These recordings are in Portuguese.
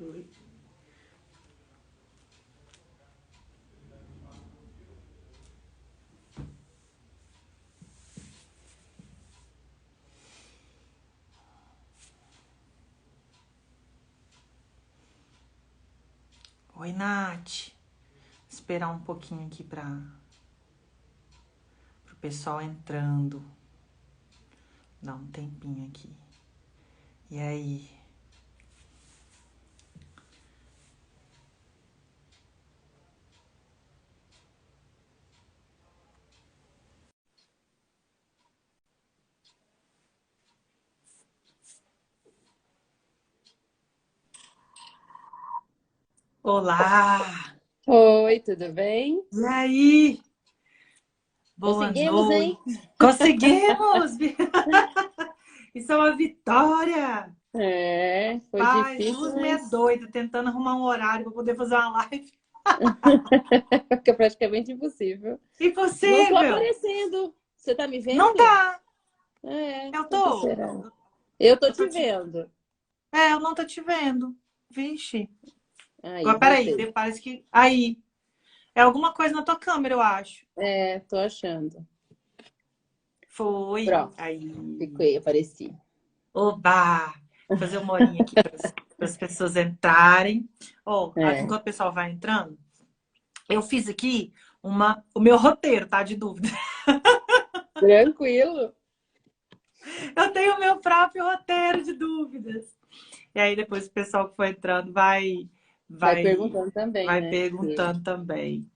Oi. Oi, Nath. Esperar um pouquinho aqui para o pessoal entrando. Dá um tempinho aqui. E aí? Olá! Oi, tudo bem? E aí? Boa Conseguimos, noite. hein? Conseguimos! Isso é uma vitória! É, foi Paz, difícil, duas meia mas doida, tentando arrumar um horário para poder fazer uma live. é praticamente impossível. Não tô Impossível! aparecendo. Você tá me Não vendo? tá! É, Eu por que tô. será? Eu tô Eu tô te te... vendo. Eu não tô te vendo. Vixe. Aí, Agora, peraí, voltei. parece que. Aí. É alguma coisa na tua câmera, eu acho. É, tô achando. Foi. Pronto, Aí. fiquei, apareci. Oba! Vou fazer uma horinha aqui para as pessoas entrarem. Ó, É, enquanto o pessoal vai entrando, eu fiz aqui o meu roteiro, tá? De dúvida. tranquilo. Eu tenho o meu próprio roteiro de dúvidas. E aí depois o pessoal que for entrando Vai vai, perguntando também, vai né? perguntando também.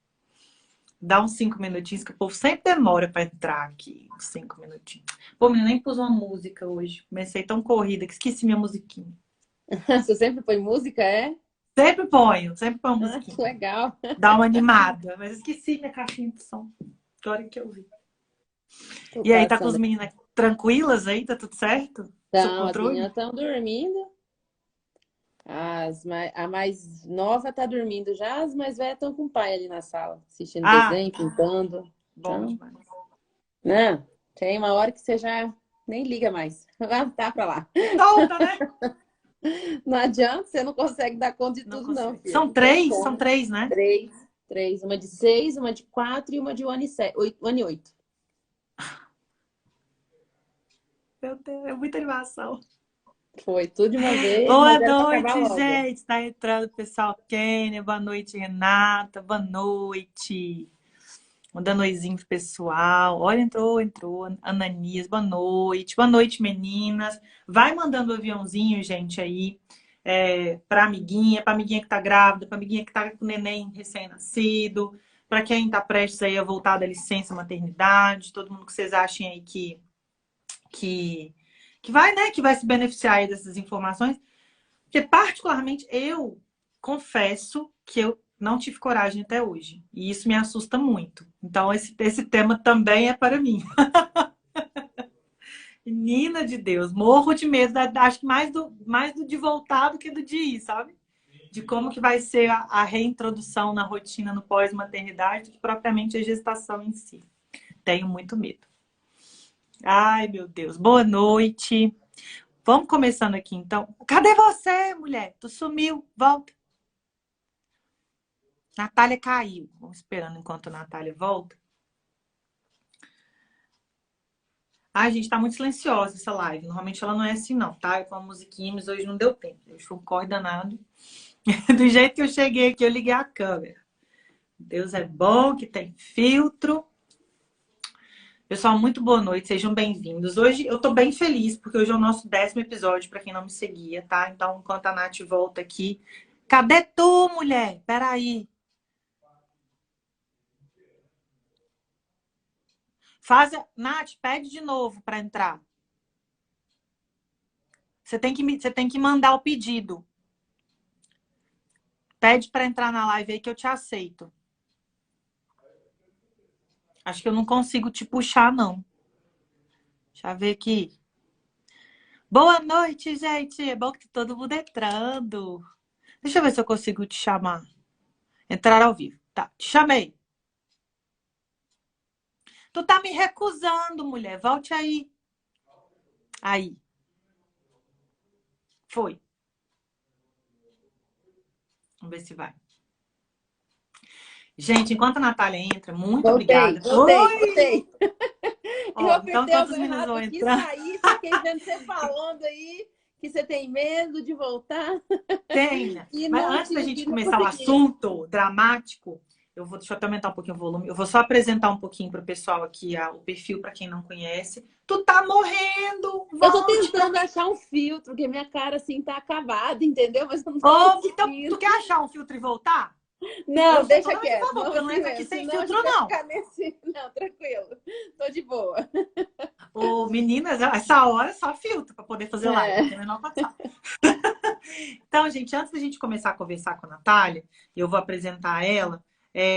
Dá uns 5 minutinhos, que o povo sempre demora para entrar aqui. Uns 5 minutinhos. Pô, menina, nem pus uma música hoje. Comecei tão corrida que esqueci minha musiquinha. Você sempre põe música, é? Sempre ponho uma Ah, que musiquinha. legal. Dá uma animada. Mas esqueci minha caixinha de som. Agora que eu vi. Tô E aí, tá com as passando. meninas tranquilas aí? Tá tudo certo? Sob Então, as controle? meninas estão dormindo. A mais nova tá dormindo já, as mais velhas estão com o pai ali na sala, assistindo Ah, desenho, pintando. bom Então, demais. né? Tem uma hora que você já nem liga mais. Vai tá pra lá. Solta, né? Não adianta, você não consegue dar conta de Não tudo, não, consegue. filha. Não tem São como. três, né? Três. Três. Uma de 6, uma de 4 e uma de 1 ano e 7, 1 ano e 8. Meu Deus, é muita animação. Foi tudo de uma vez, Boa mas era pra acabar noite, logo. gente. Tá entrando o pessoal Kênia. Boa noite, Renata. Boa noite. Mandando oizinho pro pessoal. Olha, entrou. Ananias, boa noite. Boa noite, meninas. Vai mandando o aviãozinho, gente, aí. Pra amiguinha que tá grávida, pra amiguinha que tá com o neném recém-nascido, pra quem tá prestes aí a voltar da licença maternidade, todo mundo que vocês achem aí que, que vai, né, que vai se beneficiar aí dessas informações. Porque, particularmente, eu confesso que eu não tive coragem até hoje. E isso me assusta muito. Então, esse tema também é para mim. Menina de Deus, morro de medo. Acho que mais do de voltar do que do de ir, sabe? De como que vai ser a reintrodução na rotina no pós-maternidade, do que propriamente a gestação em si. Tenho muito medo. Ai, meu Deus. Boa noite. Vamos começando aqui, então. Cadê você, mulher? Tu sumiu. Volta. Natália caiu. Vamos esperando enquanto a Natália volta. Ai, gente, tá muito silenciosa essa live. Normalmente ela não é assim, não, tá? Eu com a musiquinha, mas hoje não deu tempo. Hoje foi um corre danado. Do jeito que eu cheguei aqui, eu liguei a câmera. Deus é bom, que tem filtro. Pessoal, muito boa noite, sejam bem-vindos. Hoje eu tô bem feliz, porque hoje é o nosso 10º episódio, para quem não me seguia, tá? Então, enquanto a Nath volta aqui. Cadê tu, mulher? Peraí. Nath, pede de novo para entrar. Você tem que mandar o pedido. Pede para entrar na live aí que eu te aceito. Acho que eu não consigo te puxar, não. Deixa eu ver aqui. Boa noite, gente. É bom que tá todo mundo entrando. Deixa eu ver se eu consigo te chamar. Entrar ao vivo. Tá, te chamei. Tu tá me recusando, mulher. Volte aí. Aí. Foi. Vamos ver se vai. Gente, enquanto a Natália entra, muito Voltei, obrigada. voltei, Oi! voltei. Eu Ó, então, apertei enquanto algo os meninos errado vão aqui, entrar, saí, fiquei vendo você falando aí que você tem medo de voltar tenha. e Mas não, antes da gente não começar o consegui. assunto dramático, deixa eu até aumentar um pouquinho o volume. Eu vou só apresentar um pouquinho para o pessoal aqui o perfil, para quem não conhece. Tu tá morrendo! Eu tô Volte pra... tentando achar um filtro, porque minha cara assim tá acabada, entendeu? Mas eu não tô Ô, então, tu conseguindo. quer achar um filtro e voltar? Eu Não, sou deixa totalmente a quieto. favor, porque Não, eu não assim entro aqui mesmo. sem Senão a filtro, gente vai não. ficar nesse. Não, tranquilo. Tô de boa. Ô, meninas, essa hora é só filtro para poder fazer live, não tem É. a menor condição. Então, gente, antes da gente começar a conversar com a Natália, eu vou apresentar ela.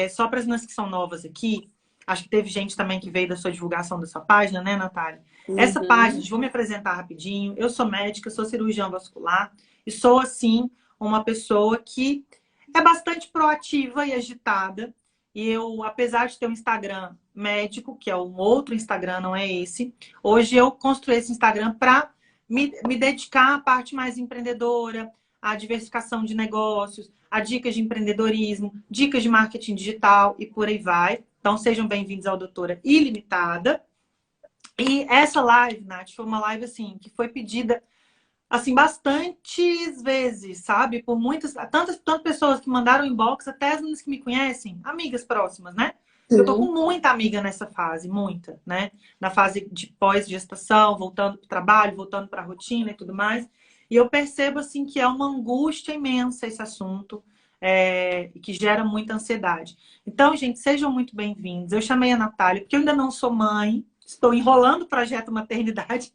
Só para as meninas que são novas aqui, acho que teve gente também que veio da sua divulgação da sua página, né, Natália? Essa página, Uhum. vou me apresentar rapidinho. Eu sou médica, sou cirurgiã vascular e sou, assim, uma pessoa que é bastante proativa e agitada. E eu, apesar de ter um Instagram médico, que é um outro Instagram, não é esse, hoje eu construí esse Instagram para me dedicar à parte mais empreendedora, à diversificação de negócios, a dicas de empreendedorismo, dicas de marketing digital e por aí vai. Então, sejam bem-vindos ao Doutora Ilimitada. E essa live, Nath, foi uma live assim que foi pedida assim bastantes vezes, sabe? Por muitas, tantas pessoas que mandaram inbox, até as meninas que me conhecem, amigas próximas, né? Eu tô com Sim, muita amiga nessa fase, muita, né? Na fase de pós-gestação, voltando para o trabalho, voltando para a rotina e tudo mais. E eu percebo assim que é uma angústia imensa esse assunto, que gera muita ansiedade. Então, gente, sejam muito bem-vindos. Eu chamei a Natália, porque eu ainda não sou mãe, estou enrolando o projeto maternidade.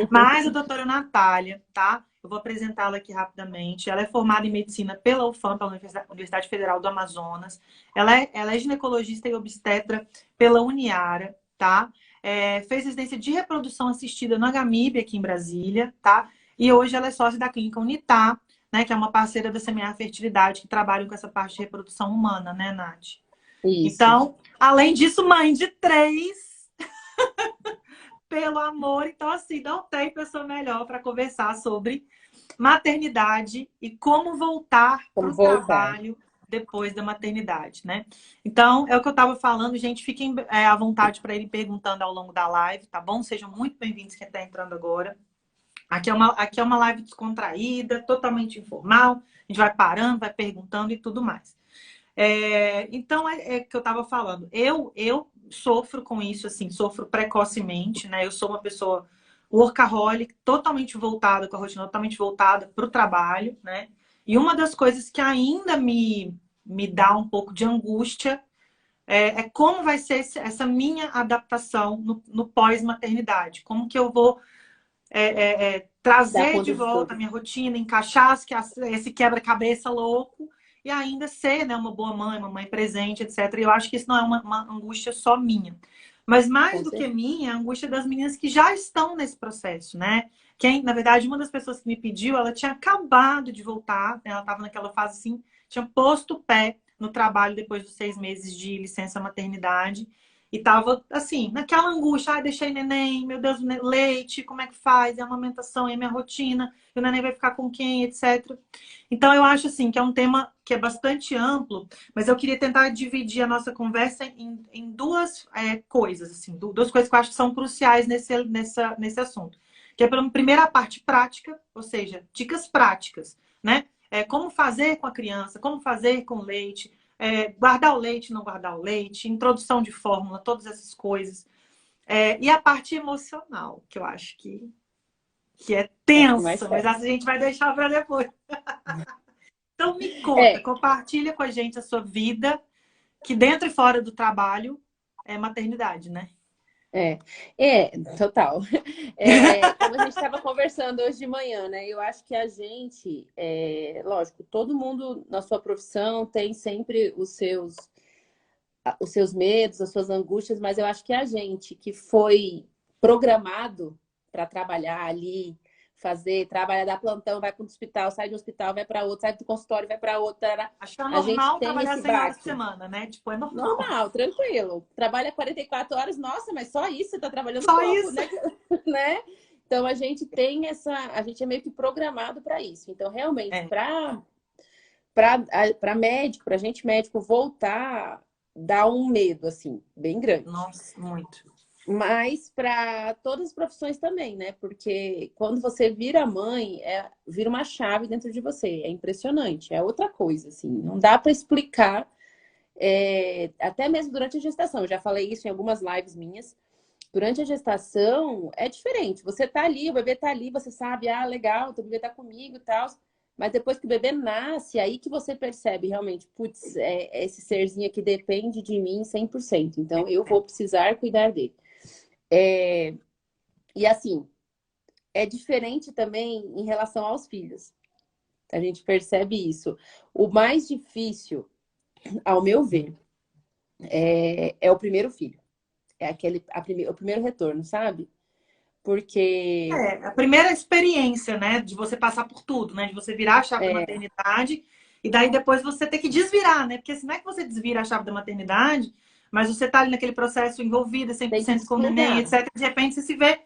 Mas a doutora Natália, tá? Eu vou apresentá-la aqui rapidamente. Ela é formada em medicina pela UFAM, pela Universidade Federal do Amazonas. Ela é ginecologista e obstetra pela Uniara, tá? Fez residência de reprodução assistida no HMIB aqui em Brasília, tá? E hoje ela é sócia da clínica Unitar, né? Que é uma parceira da Semear Fertilidade, que trabalham com essa parte de reprodução humana, né, Nath? isso. Então, além disso, mãe de três, pelo amor. Então, assim, não tem pessoa melhor para conversar sobre maternidade e como voltar para Como o voltar? trabalho depois da maternidade, né? Então, é o que eu estava falando, gente. Fiquem à vontade para ir perguntando ao longo da live, tá bom? Sejam muito bem-vindos quem está entrando agora. Aqui é uma live descontraída, totalmente informal. A gente vai parando, vai perguntando e tudo mais. Então, é que eu estava falando. Eu sofro com isso, assim, sofro precocemente, né? Eu sou uma pessoa workaholic, totalmente voltada, com a rotina totalmente voltada para o trabalho, né? E uma das coisas que ainda me dá um pouco de angústia é como vai ser essa minha adaptação no pós-maternidade. Como que eu vou Dar trazer de conta de volta a tudo. minha rotina, encaixar esse quebra-cabeça louco e ainda ser, né, uma boa mãe, uma mãe presente, etc. E eu acho que isso não é uma angústia só minha. Mas mais Com do que certeza. minha, é a angústia das meninas que já estão nesse processo, né? Quem, na verdade, uma das pessoas que me pediu, ela tinha acabado de voltar, né? Ela estava naquela fase assim, tinha posto o pé no trabalho depois dos 6 meses de licença maternidade. E tava assim, naquela angústia, deixei neném, meu Deus, leite, como é que faz? É a amamentação, é a minha rotina, e o neném vai ficar com quem, etc. Então eu acho assim que é um tema que é bastante amplo, mas eu queria tentar dividir a nossa conversa em duas coisas, assim, duas coisas que eu acho que são cruciais nesse assunto. Que é pela primeira a parte prática, ou seja, dicas práticas, né? Como fazer com a criança, como fazer com o leite, guardar o leite, não guardar o leite, introdução de fórmula, todas essas coisas. E a parte emocional, que eu acho que é É o que mais tensa, mas pega. essa a gente vai deixar para depois. Então me conta, É, compartilha com a gente a sua vida, que dentro e fora do trabalho é maternidade, né? é, total. Como a gente estava conversando hoje de manhã, né? Eu acho que a gente, lógico, todo mundo na sua profissão tem sempre os seus medos, as suas angústias, mas eu acho que a gente que foi programado para trabalhar ali, trabalhar, dar plantão, vai para um hospital, sai do hospital, vai para outro, sai do consultório, vai para outro, Acho que é a gente normal tem trabalhar esse 100 horas por baque. semana, né? Tipo, é normal. Normal, tranquilo. Trabalha 44 horas, nossa, mas só isso você está trabalhando Só pouco, isso. né? né? Então a gente tem a gente é meio que programado para isso. Então, realmente, É. Para médico, para gente médico voltar, dá um medo, assim, bem grande. Nossa, muito. Mas para todas as profissões também, né? Porque quando você vira mãe, vira uma chave dentro de você. É impressionante, é outra coisa, assim. Não dá para explicar, até mesmo durante a gestação. Eu já falei isso em algumas lives minhas. Durante a gestação é diferente. Você tá ali, o bebê tá ali, você sabe, ah, legal, o bebê tá comigo e tal. Mas depois que o bebê nasce, aí que você percebe realmente, putz, esse serzinho aqui depende de mim 100%. Então eu vou precisar cuidar dele. E assim, é diferente também em relação aos filhos. A gente percebe isso. O mais difícil, ao meu ver, é o primeiro filho. É o primeiro retorno, sabe? Porque A primeira experiência, né, de você passar por tudo, né, de você virar a chave da é, maternidade e daí depois você ter que desvirar, né, porque assim, não é que você desvira a chave da maternidade, mas você tá ali naquele processo envolvida tem que 100% com o neném, despegar. etc. De repente você se vê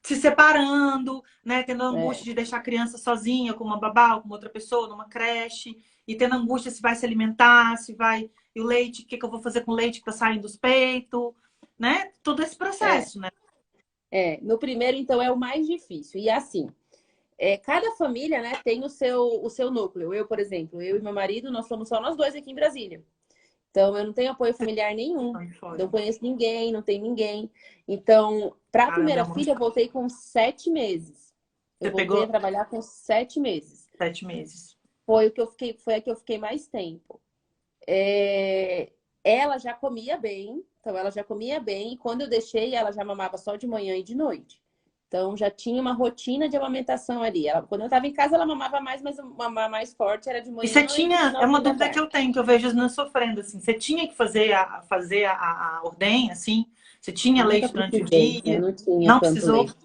se separando, né, tendo a angústia É, de deixar a criança sozinha com uma babá ou com outra pessoa numa creche e tendo angústia se vai se alimentar, se vai e o leite, o que que eu vou fazer com o leite que tá saindo dos peitos, né? Todo esse é, processo, né? No primeiro, então, é o mais difícil. E assim, cada família, né, tem o seu núcleo. Eu, por exemplo, eu e meu marido, nós somos só nós dois aqui em Brasília. Então, eu não tenho apoio familiar nenhum. Então, de Não fora. conheço ninguém, não tem ninguém. Então, para a Caramba, é primeira muito. filha, eu voltei com 7 meses. Eu Você voltei a pegou trabalhar com 7 meses. 7 meses. Foi a que eu fiquei mais tempo. É, Ela já comia bem, então ela já comia bem, e quando eu deixei, ela já mamava só de manhã e de noite. Então já tinha uma rotina de amamentação ali. Quando eu estava em casa, ela mamava mais, mas mamar mais forte era de E você manhã e no tinha, é uma finalzinho da dúvida que tarde. eu tenho, que eu vejo as meninas sofrendo, assim, você tinha que fazer a ordem, assim? Você tinha Nunca leite durante o precisei, eu dia? não tinha Não tanto precisou? leite.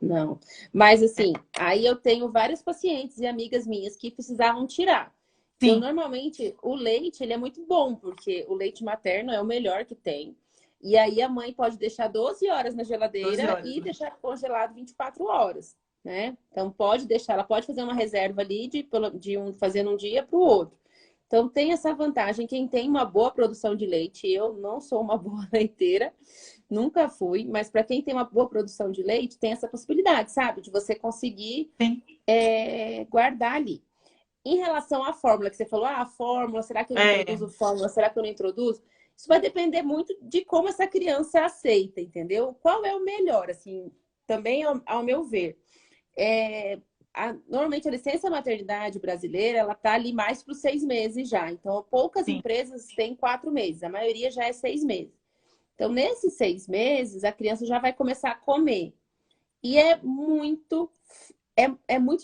Não. Mas assim, aí eu tenho vários pacientes e amigas minhas que precisavam tirar. Então, Sim, normalmente, o leite, ele é muito bom, porque o leite materno é o melhor que tem. E aí a mãe pode deixar 12 horas na 12 geladeira horas, e né? deixar congelado 24 horas, né? Então, pode deixar, ela pode fazer uma reserva ali fazer num dia para o outro. Então, tem essa vantagem. Quem tem uma boa produção de leite, eu não sou uma boa leiteira, nunca fui, mas para quem tem uma boa produção de leite, tem essa possibilidade, sabe? De você conseguir Sim. guardar ali. Em relação à fórmula, que você falou, a fórmula, será que eu É, introduzo fórmula? Será que eu não introduzo? Isso vai depender muito de como essa criança aceita, entendeu? Qual é o melhor, assim, também ao meu ver. É, Normalmente a licença maternidade brasileira, ela tá ali mais para os 6 meses já. Então, poucas sim. empresas têm 4 meses, a maioria já é 6 meses. Então, nesses 6 meses, a criança já vai começar a comer. E é muito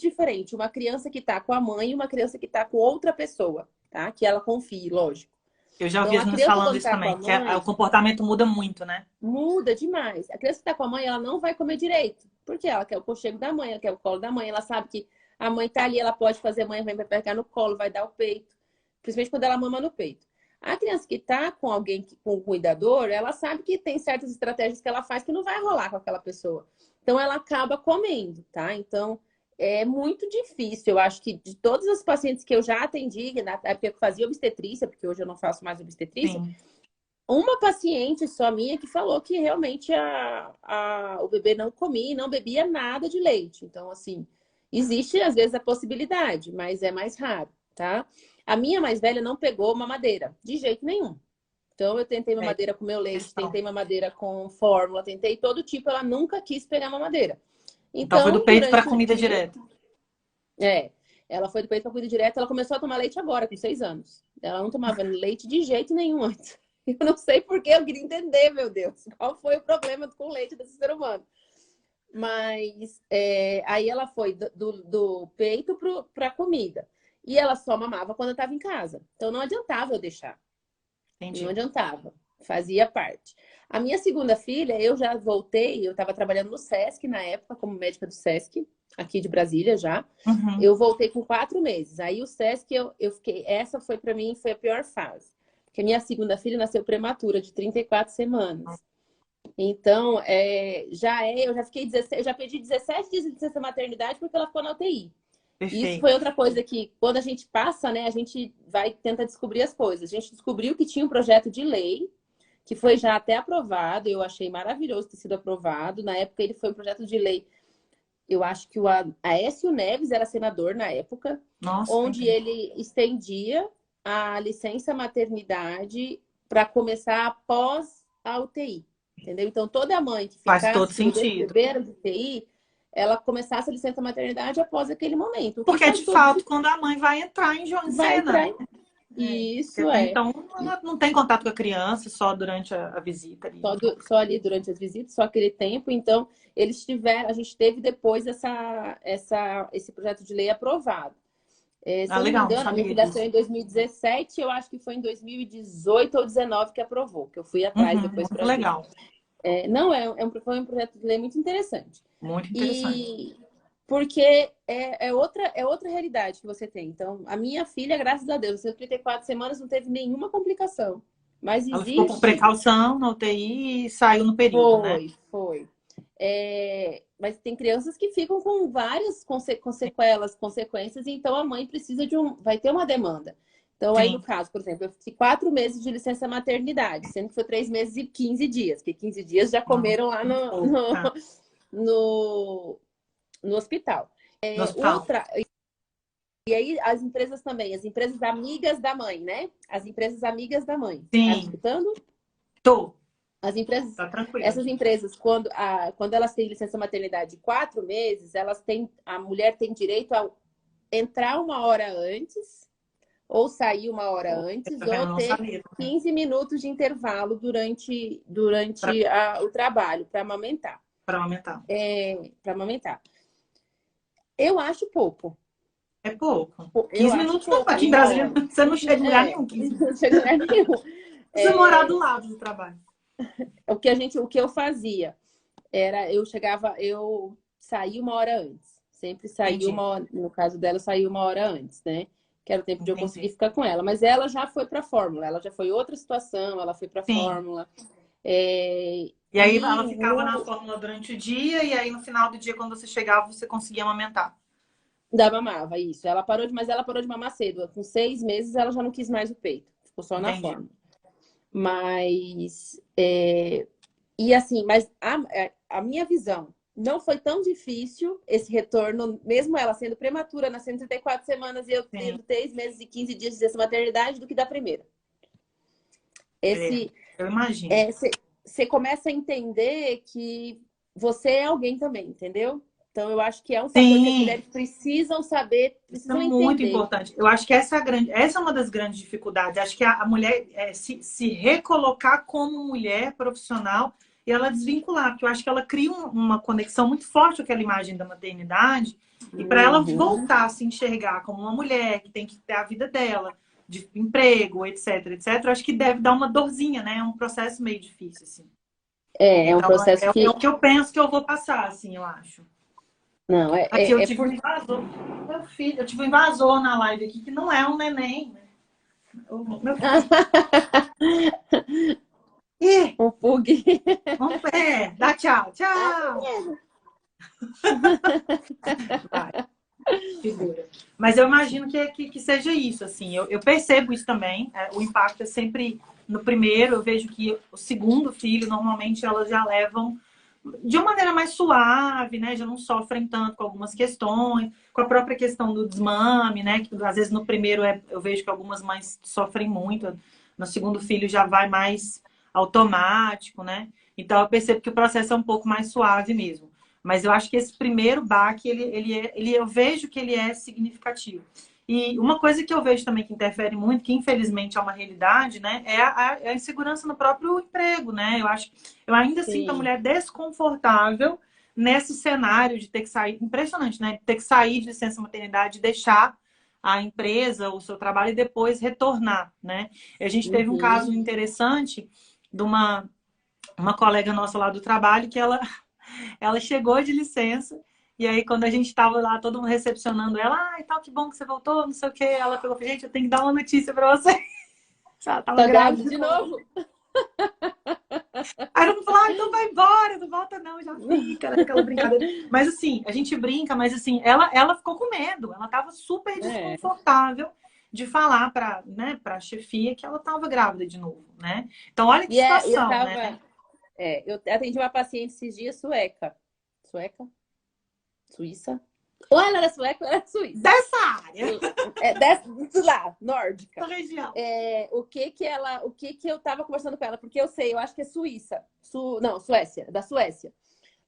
diferente uma criança que está com a mãe e uma criança que está com outra pessoa, tá? Que ela confie, lógico. Eu já ouvi Então, as a meninas criança, falando quando isso está com a também, que o mãe, comportamento muda muito, né? muda demais. A criança que está com a mãe, ela não vai comer direito. Porque ela quer o conchego da mãe, ela quer o colo da mãe, ela sabe que a mãe tá ali, ela pode fazer, a mãe vai pegar no colo, vai dar o peito. Principalmente quando ela mama no peito. A criança que tá com alguém, com um cuidador, ela sabe que tem certas estratégias que ela faz que não vai rolar com aquela pessoa. Então, ela acaba comendo, tá? Então, é muito difícil. Eu acho que de todas as pacientes que eu já atendi, na época que eu fazia obstetrícia, porque hoje eu não faço mais obstetrícia, Sim. uma paciente só minha que falou que realmente o bebê não comia e não bebia nada de leite. Então, assim, existe às vezes a possibilidade, mas é mais raro, tá? A minha mais velha não pegou mamadeira, de jeito nenhum. Então, eu tentei É, mamadeira com meu leite, questão. tentei mamadeira com fórmula, tentei todo tipo, ela nunca quis pegar mamadeira. Então foi do Então, peito para durante o comida dia, direta. é, ela foi depois para cuidar direto, ela começou a tomar leite agora, com 6 anos. Ela não tomava leite de jeito nenhum antes. Eu não sei por que, eu queria entender, meu Deus, qual foi o problema com o leite desse ser humano. Mas aí ela foi do peito para a comida. E ela só mamava quando eu estava em casa. Então não adiantava eu deixar. Não Entendi. adiantava. Fazia parte. A minha segunda filha, eu já voltei, eu estava trabalhando no SESC na época, como médica do SESC, aqui de Brasília já. Uhum. Eu voltei com 4 meses. Aí o SESC, eu fiquei. Essa foi para mim, foi a pior fase. Porque minha segunda filha nasceu prematura, de 34 semanas. Então, eu já fiquei 16, eu já pedi 17 dias de licença maternidade porque ela ficou na UTI. E isso foi Perfeito. outra coisa que, quando a gente passa, né, a gente vai tentar descobrir as coisas. A gente descobriu que tinha um projeto de lei que foi já até aprovado. Eu achei maravilhoso ter sido aprovado. Na época, ele foi um projeto de lei. Eu acho que o Aécio Neves era senador na época, Nossa, onde entendi. ele estendia a licença maternidade para começar após a UTI, entendeu? Então, toda mãe que Faz todo ficasse, que o bebê sentido. bebeira de UTI, ela começasse a licença maternidade após aquele momento, o que Porque, faz de todo fato, sentido. quando a mãe vai entrar em Vai cena, entrar. né? Porque Isso até é. então ela não tem contato com a criança, só durante a visita ali. Só ali durante as visitas, só aquele tempo. Então, eles tiveram, a gente teve depois esse projeto de lei aprovado. Se Ah, eu não me legal, não engano, a minha sabia filha nasceu disso. em 2017, eu acho que foi em 2018 ou 2019 que aprovou, que eu fui atrás Uhum, depois muito para ver. legal. Não, foi um projeto de lei muito interessante. Muito interessante. E porque é outra realidade que você tem. Então, a minha filha, graças a Deus, em 34 semanas não teve nenhuma complicação. Mas Ela ficou por existe. precaução na UTI e saiu no período, né? Foi. Mas tem crianças que ficam com várias com sequelas, consequências, então a mãe precisa vai ter uma demanda. Então, aí no Sim. caso, por exemplo, eu fiquei 4 meses de licença maternidade, sendo que foi 3 meses e 15 dias, porque 15 dias já Nossa, comeram lá muito pouco. Tá. no, no hospital. No hospital. Outra, e aí as empresas também, as empresas amigas da mãe, né? As empresas amigas da mãe. Tá me Sim, escutando? tô. As empresas, Tá tranquilo. essas empresas, quando elas têm licença maternidade de 4 meses, a mulher tem direito a entrar uma hora antes, ou sair uma hora Pô, antes, eu ou não ter sabia também. 15 minutos de intervalo Pra, o trabalho, para amamentar. pra aumentar. Para amamentar. Eu acho pouco. É pouco. Eu 15 acho minutos não. pouco, Aqui em uma Brasília hora. você não chega em lugar nenhum, 15 Não minutos. chega em lugar nenhum. Você morar do É, lado do trabalho. o que eu fazia era, eu saía uma hora antes. Sempre saía Entendi. uma hora, no caso dela, eu saía uma hora antes, né? Que era o tempo de eu conseguir Entendi. ficar com ela. Mas ela já foi para a fórmula, ela já foi outra situação, ela foi para a Sim. fórmula. E aí ela E ficava na fórmula durante o dia, e aí no final do dia, quando você chegava, você conseguia amamentar. da mamava, isso. Mas ela parou de mamar cedo. Com 6 meses, ela já não quis mais o peito. Ficou só na Entendi. fórmula. Mas, e assim, mas a minha visão não foi tão difícil esse retorno, mesmo ela sendo prematura, nascendo 34 semanas e eu Sim. tendo 3 meses e 15 dias dessa maternidade, do que da primeira. É, Esse, eu imagino. você começa a entender que você é alguém também, entendeu? Então, eu acho que é um fator que as Sim, mulheres precisam saber, isso é precisam muito entender. importante. Eu acho que essa é uma das grandes dificuldades. Acho que a mulher se recolocar como mulher profissional e ela desvincular, porque eu acho que ela cria uma conexão muito forte com aquela imagem da maternidade, e para ela Uhum. voltar a se enxergar como uma mulher que tem que ter a vida dela, de emprego, etc, etc, eu acho que deve dar uma dorzinha, né? É um processo meio difícil, assim. É um Então, processo é que. o que eu penso que eu vou passar, assim, eu acho. Não, Aqui eu é tive um por. invasor. Meu filho, eu tive um invasor na live aqui, que não é um neném, né? Meu filho. Ih, Um pug. vamos, dá tchau, tchau. Vai, figura. Mas eu imagino que seja isso, assim. Eu percebo isso também. O impacto é sempre no primeiro. Eu vejo que o segundo filho, normalmente, elas já levam de uma maneira mais suave, né? Já não sofrem tanto com algumas questões, com a própria questão do desmame, né? Que às vezes no primeiro eu vejo que algumas mães sofrem muito, no segundo filho já vai mais automático, né? Então eu percebo que o processo é um pouco mais suave mesmo. Mas eu acho que esse primeiro baque, eu vejo que ele é significativo. E uma coisa que eu vejo também que interfere muito, que infelizmente é uma realidade, né, é a insegurança no próprio emprego, né? Eu ainda sinto a Sim. mulher desconfortável nesse cenário de ter que sair, impressionante, né? Ter que sair de licença maternidade, deixar a empresa, o seu trabalho e depois retornar, né? A gente teve um caso Uhum. interessante de uma colega nossa lá do trabalho que ela chegou de licença. E aí, quando a gente estava lá, todo mundo recepcionando ela, ai, tal, que bom que você voltou, não sei o quê. Ela falou, gente, eu tenho que dar uma notícia pra você. Ela tava Tá grávida grávida de de novo. novo? Aí todo mundo falou, ah, então vai embora, não volta não, já fica, né? Aquela brincadeira. Mas assim, a gente brinca, mas assim, ela ficou com com medo, ela estava super É. desconfortável de falar para, né, para a chefia que ela estava grávida de novo, né? Então, olha que Eu situação, né? tava. Eu atendi uma paciente esses dias sueca. Sueca? Suíça? Ou ela era sueca ou ela era suíça. Dessa área, Dessa lá, nórdica. da região. O que que eu tava conversando com ela? Porque eu sei, eu acho que é Suíça. Não, Suécia, da Suécia.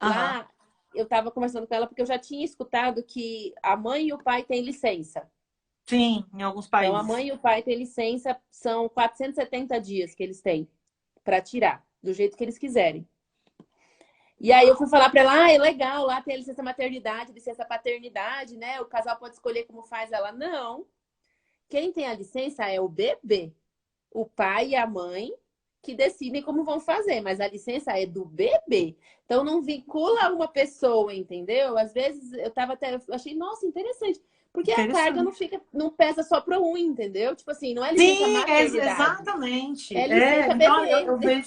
Aham. Lá eu tava conversando com ela porque eu já tinha escutado que a mãe e o pai têm licença. Sim, em alguns Então, a países. mãe e o pai têm licença, são 470 dias que eles têm para tirar, do jeito que eles quiserem. E aí eu fui falar para ela, é legal, lá tem a licença maternidade, licença paternidade, né? O casal pode escolher como faz. Ela, não. Quem tem a licença é o bebê. O pai e a mãe que decidem como vão fazer, mas a licença é do bebê. Então não vincula uma pessoa, entendeu? Às vezes eu achei, nossa, interessante. Porque a carga Interessante. não pesa só para um, entendeu? Tipo assim, não é licença Sim, maternidade, exatamente. é licença Então bebê.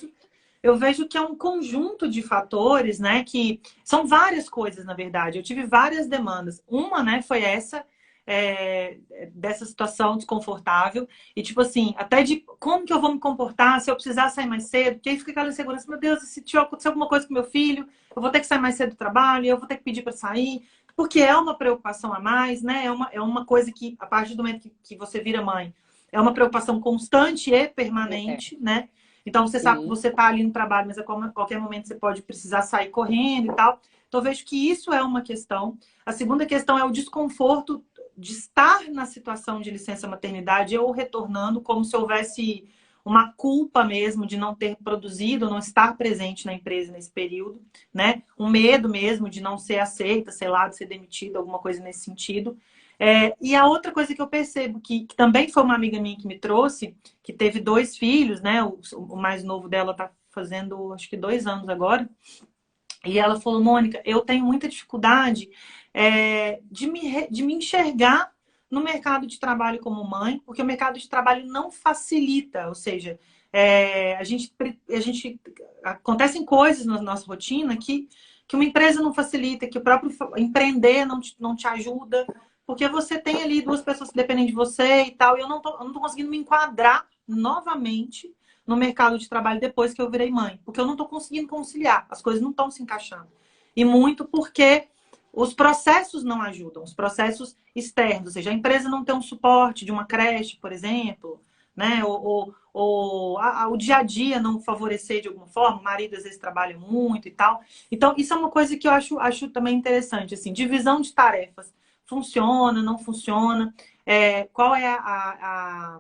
eu vejo que é um conjunto de fatores, né? Que são várias coisas, na verdade. Eu tive várias demandas. Uma, né, foi essa, é, dessa situação desconfortável. E, tipo assim, até de como que eu vou me comportar se eu precisar sair mais cedo, porque aí fica aquela insegurança, meu Deus, se tiver acontecer alguma coisa com meu filho, eu vou ter que sair mais cedo do trabalho, eu vou ter que pedir para sair. Porque é uma preocupação a mais, né? É uma coisa que, a partir do momento que você vira mãe, é uma preocupação constante e É, permanente, né? Então você sabe que sim. você está ali no trabalho, mas a qualquer momento você pode precisar sair correndo e tal. Então eu vejo que isso é uma questão. A segunda questão é o desconforto de estar na situação de licença maternidade ou retornando, como se houvesse uma culpa mesmo de não ter produzido, não estar presente na empresa nesse período, né? Um medo mesmo de não ser aceita, sei lá, de ser demitida, alguma coisa nesse sentido. E a outra coisa que eu percebo, que também foi uma amiga minha que me trouxe, que teve dois filhos, né? O mais novo dela tá fazendo, acho que 2 anos agora. E ela falou, Mônica, eu tenho muita dificuldade de me enxergar no mercado de trabalho como mãe, porque o mercado de trabalho não facilita, ou seja, a gente acontecem coisas na nossa rotina que uma empresa não facilita, que o próprio empreender não te ajuda, porque você tem ali duas pessoas que dependem de você e tal, e eu não tô conseguindo me enquadrar novamente no mercado de trabalho depois que eu virei mãe, porque eu não estou conseguindo conciliar, as coisas não estão se encaixando. E muito porque os processos não ajudam, os processos externos, ou seja, a empresa não tem um suporte de uma creche, por exemplo, né? O dia a dia não favorecer de alguma forma, o marido às vezes trabalha muito e tal. Então, isso é uma coisa que eu acho também interessante, assim, divisão de tarefas. Funciona, não funciona? Qual é a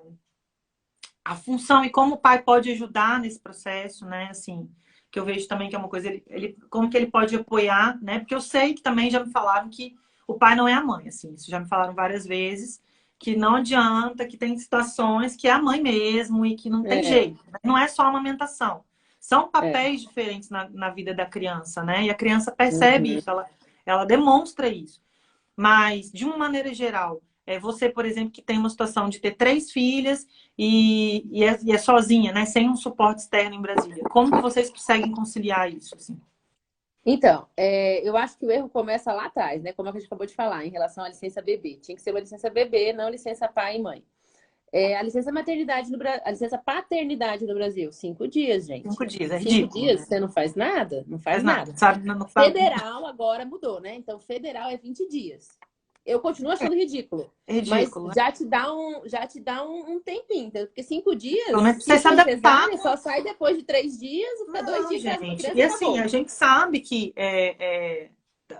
função e como o pai pode ajudar nesse processo, né? Assim, que eu vejo também que é uma coisa, como que ele pode apoiar, né? Porque eu sei que também já me falaram que o pai não é a mãe, assim, isso já me falaram várias vezes, que não adianta, que tem situações que é a mãe mesmo e que não tem É, jeito. Não é só a amamentação. São é. papéis diferentes na vida da criança, né? E a criança percebe Uhum. isso, ela demonstra isso. Mas, de uma maneira geral, você, por exemplo, que tem uma situação de ter 3 filhas e é sozinha, né? Sem um suporte externo em Brasília. Como que vocês conseguem conciliar isso? Assim? Então, eu acho que o erro começa lá atrás, né? Como a gente acabou de falar, em relação à licença bebê. Tinha que ser uma licença bebê, não licença pai e mãe. A licença maternidade a licença paternidade no Brasil, 5 dias, cinco gente. dias, é 5 dias, ridículo. você não faz nada? Não faz Faz nada. nada, sabe? Não, não, Federal agora mudou, né? Então, federal é 20 dias. Eu continuo achando ridículo, é mas ridículo, né? já te dá um tempinho, entendeu? Porque 5 dias, Pelo menos se você se for adaptar. cesárea, só sai depois de 3 dias, fica dois Não, dias em casa com a gente. criança E e assim, a acabou. gente sabe que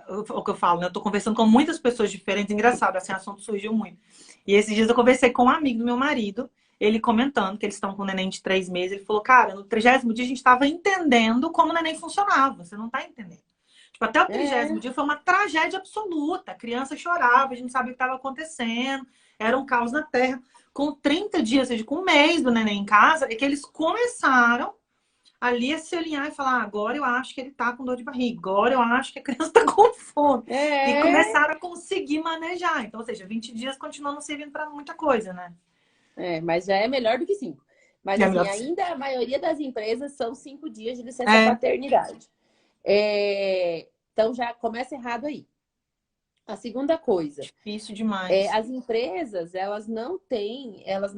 o que eu falo, né? Eu tô conversando com muitas pessoas diferentes, engraçado, assim, o assunto surgiu muito. E esses dias eu conversei com um amigo do meu marido, ele comentando que eles estão com um neném de 3 meses. Ele falou, cara, no 30º dia a gente estava entendendo como o neném funcionava. Você não tá entendendo. Tipo, até o 30º É, dia foi uma tragédia absoluta. A criança chorava, a gente não sabia o que estava acontecendo. Era um caos na terra. Com 30 dias, ou seja, com um mês do neném em casa, é que eles começaram ali a se alinhar e falar: agora eu acho que ele tá com dor de barriga, agora eu acho que a criança tá com fome. E é, começaram a conseguir manejar. Então, ou seja, 20 dias continuam não servindo para muita coisa, né? mas já é melhor do que 5. Mas, É assim, melhor que sim. ainda a maioria das empresas são 5 dias de licença É, paternidade. Então, já começa errado aí. A segunda coisa, Difícil demais. as empresas, elas não têm, elas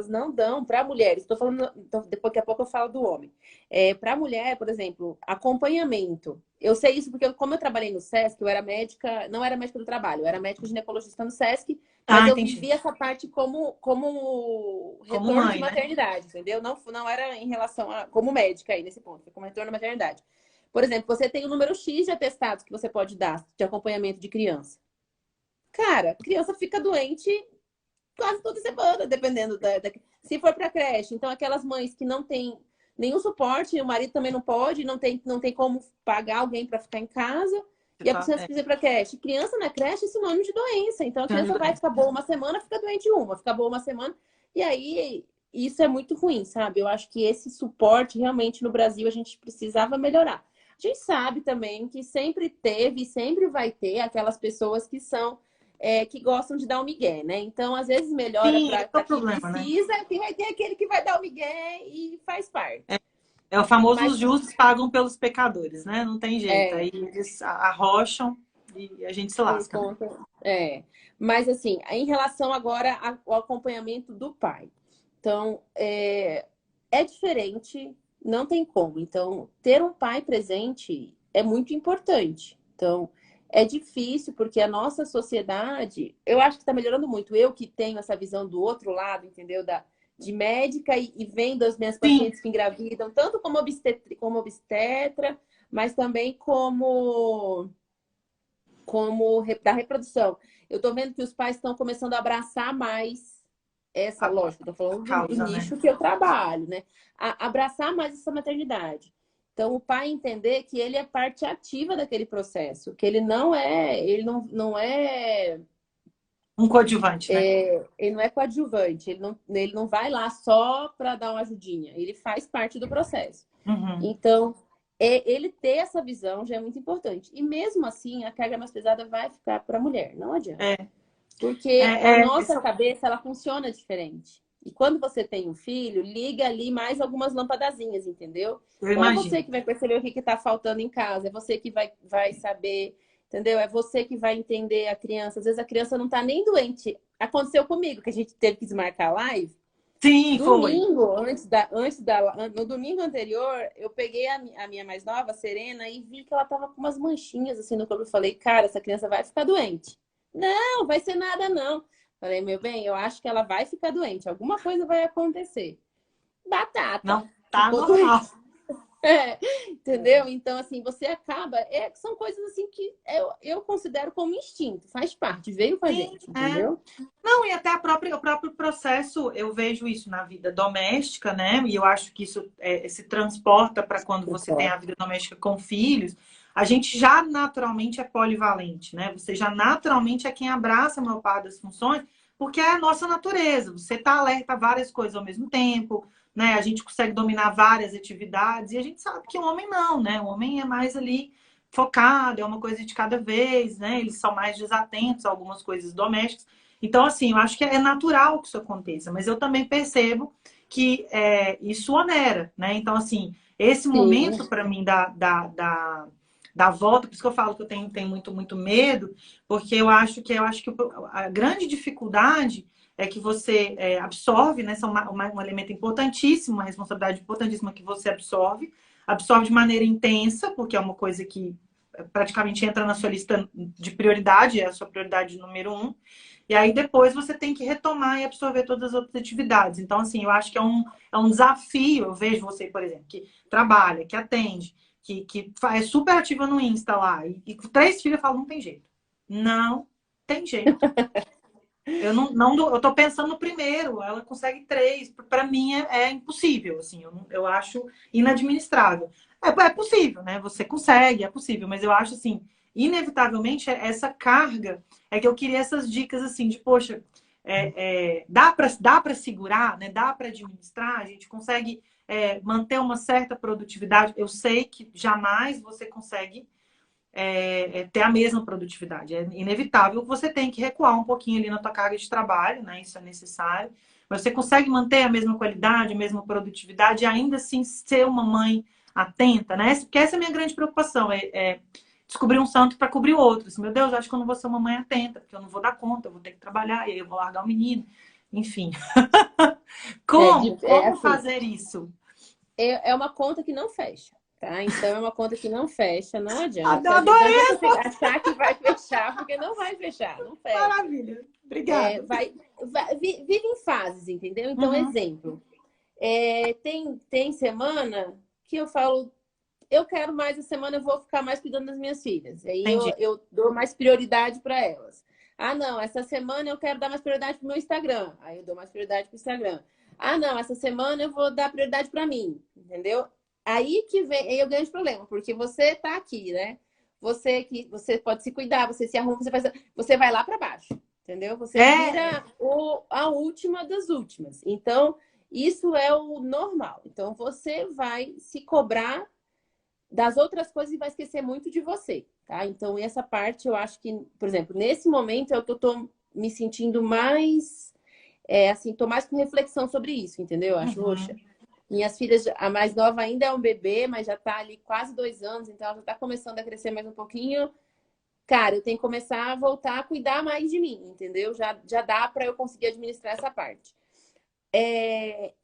não dão para mulheres. Estou falando, então, depois, daqui a pouco eu falo do homem. Para a mulher, por exemplo, acompanhamento. Eu sei isso porque, como eu trabalhei no SESC, eu era médica, não era médica do trabalho, eu era médica ginecologista no SESC, mas Ah, eu entendi. vivi essa parte como Como retorno de mãe, né? maternidade, entendeu? Não, não era em relação a como médica aí nesse ponto, foi como retorno de maternidade. Por exemplo, você tem o número X de atestados que você pode dar de acompanhamento de criança. Cara, a criança fica doente quase toda semana, dependendo Se for para creche, então aquelas mães que não têm nenhum suporte, o marido também não pode, não tem como pagar alguém para ficar em casa, e a criança É, precisa ir para creche. Criança na creche é sinônimo de doença. Então a grande criança vai doença. ficar boa uma semana, fica doente uma, fica boa uma semana, e aí isso é muito ruim, sabe? Eu acho que esse suporte realmente no Brasil a gente precisava melhorar. A gente sabe também que sempre teve e sempre vai ter aquelas pessoas que são que gostam de dar o migué, né? Então, às vezes melhora Sim, esse é para o quem problema, né? precisa, e vai ter aquele que vai dar o migué e faz parte. É o famoso Mas os justos pagam pelos pecadores, né? Não tem jeito. é, Aí eles arrocham e a gente se por lasca, né? conta. Mas assim, em relação agora ao acompanhamento do pai. Então, é diferente, não tem como. Então, ter um pai presente é muito importante. Então, é difícil porque a nossa sociedade, eu acho que está melhorando muito. Eu que tenho essa visão do outro lado, entendeu? De médica e vendo as minhas Sim, pacientes que engravidam, tanto como obstetra, mas também da reprodução. Eu estou vendo que os pais estão começando a abraçar mais essa, a lógico, estou falando do causa, né? nicho que eu trabalho, né? Abraçar mais essa maternidade. Então, o pai entender que ele é parte ativa daquele processo, que não é, Um coadjuvante, né? ele não é coadjuvante, ele não vai lá só para dar uma ajudinha, ele faz parte do processo. Uhum. Então, ele ter essa visão já é muito importante. E mesmo assim, a carga mais pesada vai ficar para a mulher, não adianta. É, Porque a esse nossa é o- cabeça, ela funciona diferente. E quando você tem um filho, liga ali mais algumas lampadazinhas, entendeu? eu Então é você imagino. que vai perceber o que está faltando em casa, é você que vai saber, entendeu? É você que vai entender a criança. Às vezes a criança não está nem doente. Aconteceu comigo, que a gente teve que desmarcar a live. Sim, foi. Domingo, no domingo anterior, eu peguei a minha mais nova, a Serena, e vi que ela tava com umas manchinhas assim no corpo. Eu falei, cara, essa criança vai ficar doente. Não, vai ser nada, não. Falei, meu bem, eu acho que ela vai ficar doente. Alguma coisa vai acontecer. Batata. Não tá Ficou normal. doente. É, entendeu? Então, assim, você acaba. São coisas assim que eu considero como instinto, faz parte, veio com a Sim, gente, é. entendeu? Não, e até o próprio processo, eu vejo isso na vida doméstica, né? E eu acho que isso se transporta para quando você tem a vida doméstica com filhos. A gente já naturalmente é polivalente, né? Você já naturalmente é quem abraça a maior parte das funções, porque é a nossa natureza. Você está alerta a várias coisas ao mesmo tempo, né? A gente consegue dominar várias atividades, e a gente sabe que o homem não, né? O homem é mais ali focado, é uma coisa de cada vez, né? Eles são mais desatentos a algumas coisas domésticas. Então, assim, eu acho que é natural que isso aconteça, mas eu também percebo que isso onera, né? Então, assim, esse Sim, momento para mim da volta, por isso que eu falo que eu tenho muito, muito medo, porque eu acho que a grande dificuldade é que você absorve, né? São um elemento importantíssimo, uma responsabilidade importantíssima que você absorve de maneira intensa, porque é uma coisa que praticamente entra na sua lista de prioridade, é a sua prioridade número um. E aí depois você tem que retomar e absorver todas as outras atividades. Então, assim, eu acho que é um desafio. Eu vejo você, por exemplo, que trabalha, que atende, que é super ativa no Insta lá, e com 3 filhos eu falo, não tem jeito. Não tem jeito. Eu eu tô pensando no primeiro, ela consegue 3. Para mim é impossível, assim, eu acho inadministrável. É possível, né? Você consegue, é possível, mas eu acho assim, inevitavelmente essa carga é que eu queria essas dicas assim de, poxa, dá para segurar, né? Dá para administrar, a gente consegue manter uma certa produtividade. Eu sei que jamais você consegue ter a mesma produtividade. É inevitável que você tem que recuar um pouquinho ali na tua carga de trabalho, né? Isso é necessário. Mas você consegue manter a mesma qualidade, a mesma produtividade e ainda assim ser uma mãe atenta, né? Porque essa é a minha grande preocupação. descobrir um santo para cobrir o outro. Assim, meu Deus, acho que eu não vou ser uma mãe atenta, porque eu não vou dar conta, eu vou ter que trabalhar, e aí eu vou largar o menino. Enfim. Como? É Como assim, fazer isso? é uma conta que não fecha, tá? Então é uma conta que não fecha, não adianta. Não Adorei! adianta você achar que vai fechar, porque não vai fechar, não fecha. Maravilha. É, Obrigada. vive em fases, entendeu? Então, Uhum. exemplo, tem semana que eu falo, eu quero mais a semana, eu vou ficar mais cuidando das minhas filhas. Aí Entendi. eu dou mais prioridade para elas. Ah, não, essa semana eu quero dar mais prioridade pro meu Instagram. Aí eu dou mais prioridade pro Instagram. Ah, não, essa semana eu vou dar prioridade para mim, entendeu? Aí que vem, aí eu ganho de problema, porque você tá aqui, né? Você pode se cuidar, você se arruma, você vai lá para baixo, entendeu? Você É, vira a última das últimas. Então, isso é o normal. Então, você vai se cobrar das outras coisas e vai esquecer muito de você, tá? Então, essa parte eu acho que, por exemplo, nesse momento eu tô me sentindo mais, assim, tô mais com reflexão sobre isso, entendeu? Eu acho, poxa, uhum. minhas filhas, a mais nova ainda é um bebê, mas já tá ali quase 2 anos, então ela já tá começando a crescer mais um pouquinho. Cara, eu tenho que começar a voltar a cuidar mais de mim, entendeu? Já dá para eu conseguir administrar essa parte.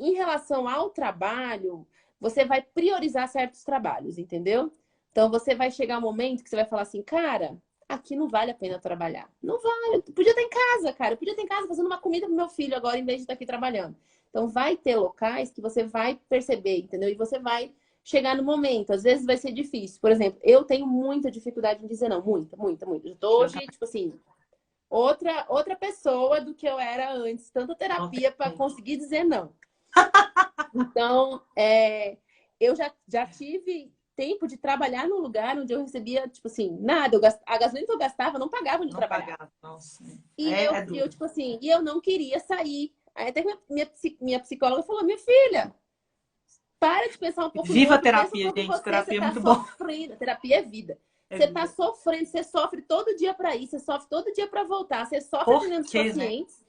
Em relação ao trabalho, você vai priorizar certos trabalhos, entendeu? Então você vai chegar um momento que você vai falar assim, cara, aqui não vale a pena trabalhar. Não vale. Eu podia estar em casa, cara. Eu podia estar em casa fazendo uma comida pro meu filho agora, em vez de estar aqui trabalhando. Então vai ter locais que você vai perceber, entendeu? E você vai chegar no momento. Às vezes vai ser difícil. Por exemplo, eu tenho muita dificuldade em dizer não. Muita, muita, muita. Eu tô Eu hoje, tipo assim, outra pessoa do que eu era antes. Tanta terapia para também. conseguir dizer não. Então, eu já tive tempo de trabalhar num lugar onde eu recebia, tipo assim, nada. A gasolina que eu gastava eu não pagava onde eu Não trabalhava. pagar. Nossa. E É, é eu, duro. tipo assim, e eu não queria sair. Aí até que minha psicóloga falou, minha filha, para de pensar um pouco no Viva a outro, pensa um terapia, pouco em gente. você. Você Terapia é tá muito bom. sofrendo. Terapia é vida. É Você tá vida. sofrendo, você sofre todo dia para ir, você sofre todo dia para voltar, você sofre Por atendendo os quê, né? pacientes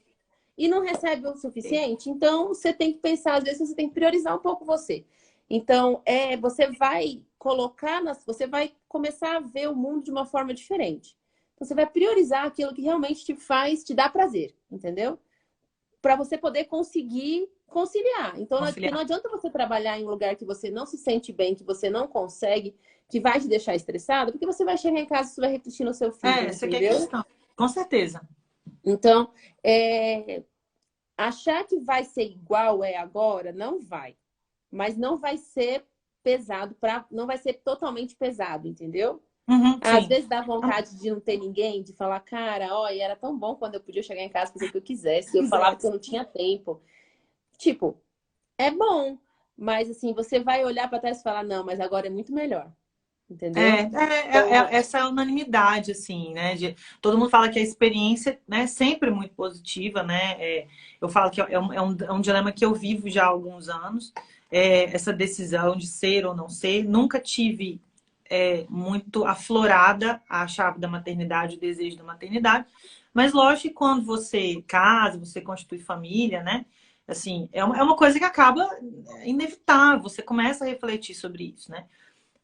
e não recebe o suficiente, então você tem que pensar, às vezes você tem que priorizar um pouco você. Então, você vai você vai começar a ver o mundo de uma forma diferente. Então, você vai priorizar aquilo que realmente te dá prazer, entendeu? Para você poder conseguir conciliar. Então, porque não Conciliar. adianta você trabalhar em um lugar que você não se sente bem, que você não consegue, que vai te deixar estressado, porque você vai chegar em casa e isso vai refletir no seu filho, É, essa aqui é a entendeu? questão. Com certeza. Então, achar que vai ser igual agora, não vai. Mas não vai ser pesado, não vai ser totalmente pesado, entendeu? Uhum, Às sim. vezes dá vontade de não ter ninguém, de falar, cara, olha, era tão bom quando eu podia chegar em casa e fazer o que eu quisesse. Eu falava que Quisesse. eu não tinha tempo. Tipo, é bom, mas assim, você vai olhar para trás e falar, não, mas agora é muito melhor, entendeu? Então, Essa é a unanimidade, assim, né? Todo mundo fala que a experiência, né, é sempre muito positiva, né? Eu falo que é um dilema que eu vivo já há alguns anos, essa decisão de ser ou não ser. Nunca tive muito aflorada a chave da maternidade, o desejo da maternidade, mas lógico que quando você casa, você constitui família, né? Assim, é uma coisa que acaba inevitável, você começa a refletir sobre isso, né?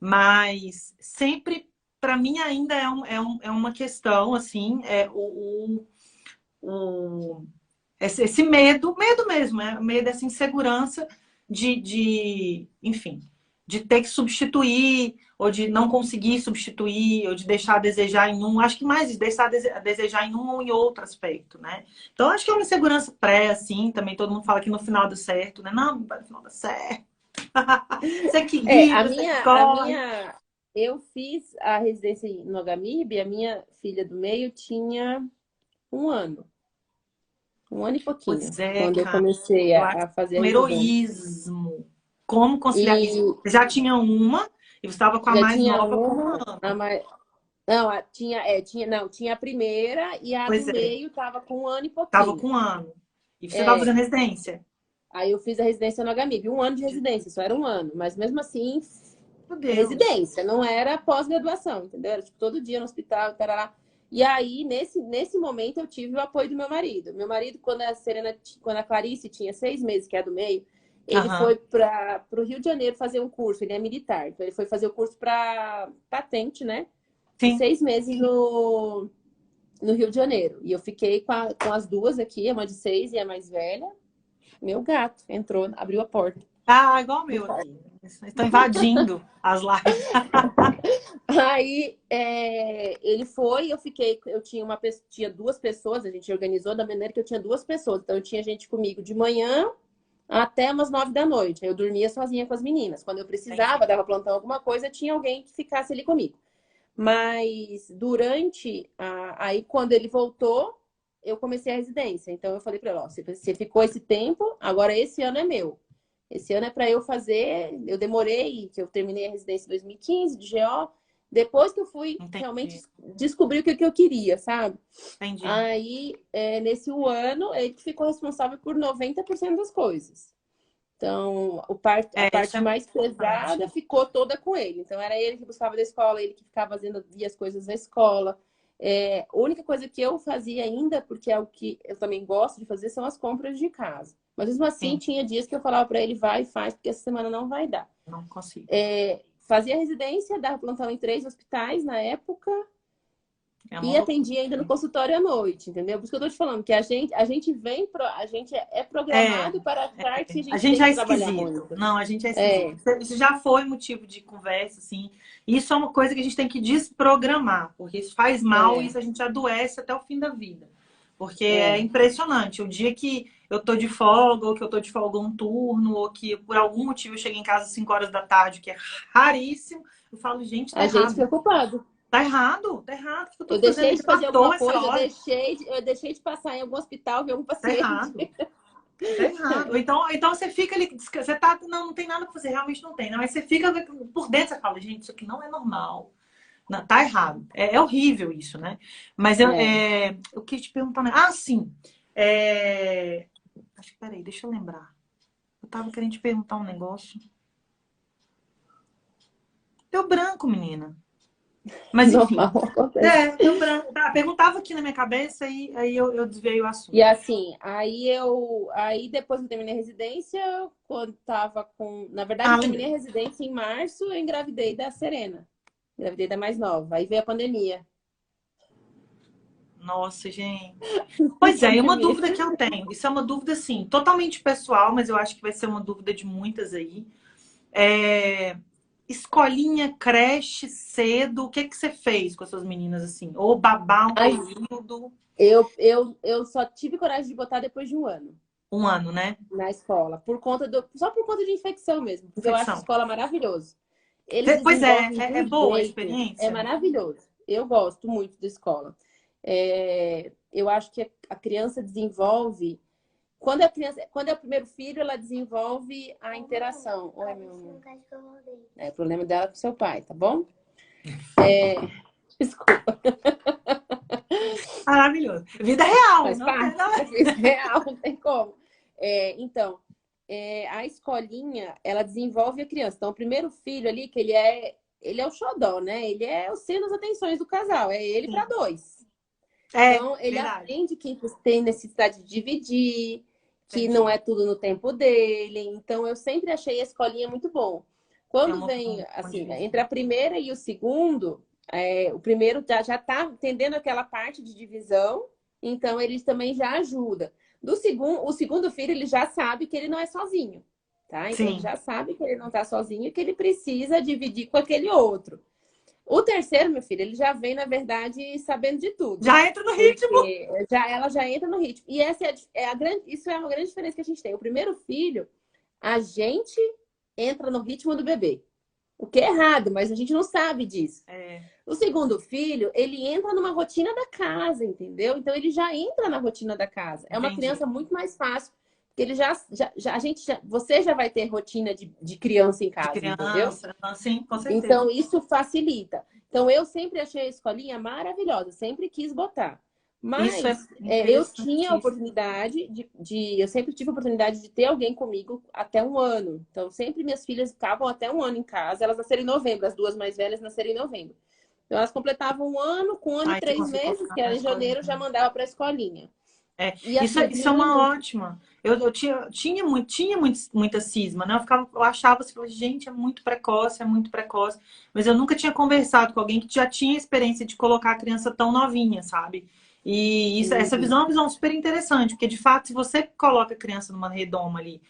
Mas sempre, para mim, ainda é uma questão, assim, esse medo mesmo, medo dessa insegurança enfim, de ter que substituir, ou de não conseguir substituir, ou de deixar a desejar em um, acho que mais de deixar a desejar em um ou em outro aspecto, né? Então, acho que é uma insegurança pré, assim, também todo mundo fala que no final dá certo, né? Não, no final dá certo. Você a equilibra, você minha, a corre. minha, eu fiz a residência no HMIB, a minha filha do meio tinha 1 ano. 1 ano e pouquinho, Pois é, quando eu cara. comecei Eu acho a fazer um a residência. heroísmo. Como conciliar isso? E Você já tinha uma e você estava com a já mais tinha nova com um uma, ano. não, tinha a primeira e a do Pois é, meio tava com 1 ano e estava pouquinho. com um ano. E você estava É, fazendo residência. aí eu fiz a residência no HMIB, 1 ano de residência, só era 1 ano, mas mesmo assim, Meu Deus. residência, não era pós-graduação, entendeu? Era tipo todo dia no hospital, tarará. E aí, nesse momento, eu tive o apoio do meu marido. Meu marido, quando a Clarice tinha 6 meses, que é a do meio, ele Aham. foi para o Rio de Janeiro fazer um curso, ele é militar, então ele foi fazer o curso para patente, né? Sim. 6 meses no Rio de Janeiro. E eu fiquei com as duas aqui, uma de 6 e a mais velha. Meu gato entrou, abriu a porta. Ah, igual o do meu quarto. aqui. Eles estão invadindo as lives. Aí ele foi, eu tinha duas pessoas, a gente organizou da maneira que eu tinha duas pessoas. Então eu tinha gente comigo de manhã até umas 9 da noite. Eu dormia sozinha com as meninas. Quando eu Entendi. precisava, dava plantão alguma coisa, tinha alguém que ficasse ali comigo. Mas aí quando ele voltou, eu comecei a residência. Então eu falei para ele, ó, você ficou esse tempo, agora esse ano é meu. Esse ano é para eu fazer. Eu demorei, que eu terminei a residência em 2015 de GO, depois que eu fui realmente Entendi. descobrir o que eu queria, sabe? Entendi. Aí, nesse ano, ele ficou responsável por 90% das coisas. Então, a Isso parte é mais pesada importante. ficou toda com ele. Então, era ele que buscava da escola, ele que ficava via as coisas da escola. A única coisa que eu fazia ainda, porque é o que eu também gosto de fazer, são as compras de casa. Mas mesmo assim, Sim, tinha dias que eu falava para ele, vai e faz, porque essa semana não vai dar. não consigo. Fazia residência, dava plantão em 3 hospitais na época, É uma e loucura. atendia ainda no consultório à noite, entendeu? Por isso que eu tô te falando, que a gente é É, programado para achar que a a gente gente tem é que trabalhar esquisito. muito. Não, a gente é esquisito. É, Isso já foi motivo de conversa, assim. Isso é uma coisa que a gente tem que desprogramar, porque isso faz mal e é, isso a gente adoece até o fim da vida. Porque é é. impressionante. O dia que eu tô de folga, ou que eu tô de folga um turno, ou que por algum motivo eu chego em casa às 5 horas da tarde, que é raríssimo, eu falo, gente, tá A gente errado. fica culpado. Tá errado, tá errado. O que eu tô Eu fazendo deixei aqui de à fazer alguma toa essa coisa, hora? eu deixei de passar em algum hospital ver algum Tá paciente. errado. Tá errado. Ou então você fica ali, você tá, não tem nada pra fazer, realmente não tem, né? Mas você fica por dentro, você fala, gente, isso aqui não é normal. Não, tá errado. É horrível isso, né? Mas É. eu queria te perguntar, né? Ah, sim. É, acho que, peraí, deixa eu lembrar. Eu tava querendo te perguntar um negócio. Deu branco, menina. Mas enfim. Normal, acontece. Deu branco. Tá, perguntava aqui na minha cabeça e aí eu desviei o E assunto. assim, aí depois que eu terminei a residência, quando tava com, na verdade, Ah, eu terminei a lembrei. residência em março, eu engravidei da Serena. Engravidei da mais nova. Aí veio a pandemia. Nossa, gente. Pois é, e uma Pandemia. dúvida que eu tenho. Isso é uma dúvida, assim, totalmente pessoal, mas eu acho que vai ser uma dúvida de muitas aí. É, escolinha, creche, cedo, o que que você fez com as suas meninas, assim? Ou babar um Ai, período, eu só tive coragem de botar depois de um ano um ano, né? na escola, só por conta de infecção mesmo, porque eu acho a Infecção. escola maravilhosa. Eles Pois é, desenvolvem de é um boa a jeito, é experiência? maravilhoso. Eu gosto muito da escola. Eu acho que a criança desenvolve, quando é o primeiro filho, ela desenvolve a interação. Oi, meu amor. O problema dela é com seu pai, tá bom? Desculpa, Maravilhoso. Vida real, faz não tem parte, nada. é vida real, não tem como. Então, a escolinha, ela desenvolve a criança. Então, o primeiro filho ali, que ele é o xodó, né? Ele é o centro das atenções do casal, é ele para Sim. dois. É, Então, ele verdade. aprende que tem necessidade de dividir, que não Entendi. é tudo no tempo dele. Então, eu sempre achei a escolinha muito bom. É Quando uma vem, boa assim, divisão. entre a primeira e o segundo, o primeiro já está entendendo aquela parte de divisão, então ele também já ajuda. O segundo filho, ele já sabe que ele não é sozinho, tá? Então, ele Sim. já sabe que ele não está sozinho e que ele precisa dividir com aquele outro. O terceiro, meu filho, ele já vem, na verdade, sabendo de tudo. Já entra no ritmo. Porque ela já entra no ritmo. E essa isso é uma grande diferença que a gente tem. O primeiro filho, a gente entra no ritmo do bebê. O que é errado, mas a gente não sabe disso. É, O segundo filho, ele entra numa rotina da casa, entendeu? Então ele já entra na rotina da casa. É uma entendi. criança muito mais fácil, porque ele você já vai ter rotina de criança em De casa, entendeu? criança, sim, com certeza. Então, isso facilita. Então, eu sempre achei a escolinha maravilhosa, sempre quis botar. Isso é Mas eu tinha a interessantíssimo. oportunidade eu sempre tive a oportunidade de ter alguém comigo até um ano. Então, sempre minhas filhas ficavam até um ano em casa. Elas nasceram em novembro, as duas mais velhas nasceram em novembro. Então, elas completavam um ano, com um ano e Aí você três conseguiu meses, colocar que na era em janeiro, escolinha. já mandava para a escolinha. E assim, Isso é uma ótima. Eu muita cisma, né? Eu achava assim, gente, é muito precoce. Mas eu nunca tinha conversado com alguém que já tinha experiência de colocar a criança tão novinha, sabe? E essa uhum. visão é uma visão super interessante, porque de fato, se você coloca a criança numa redoma ali,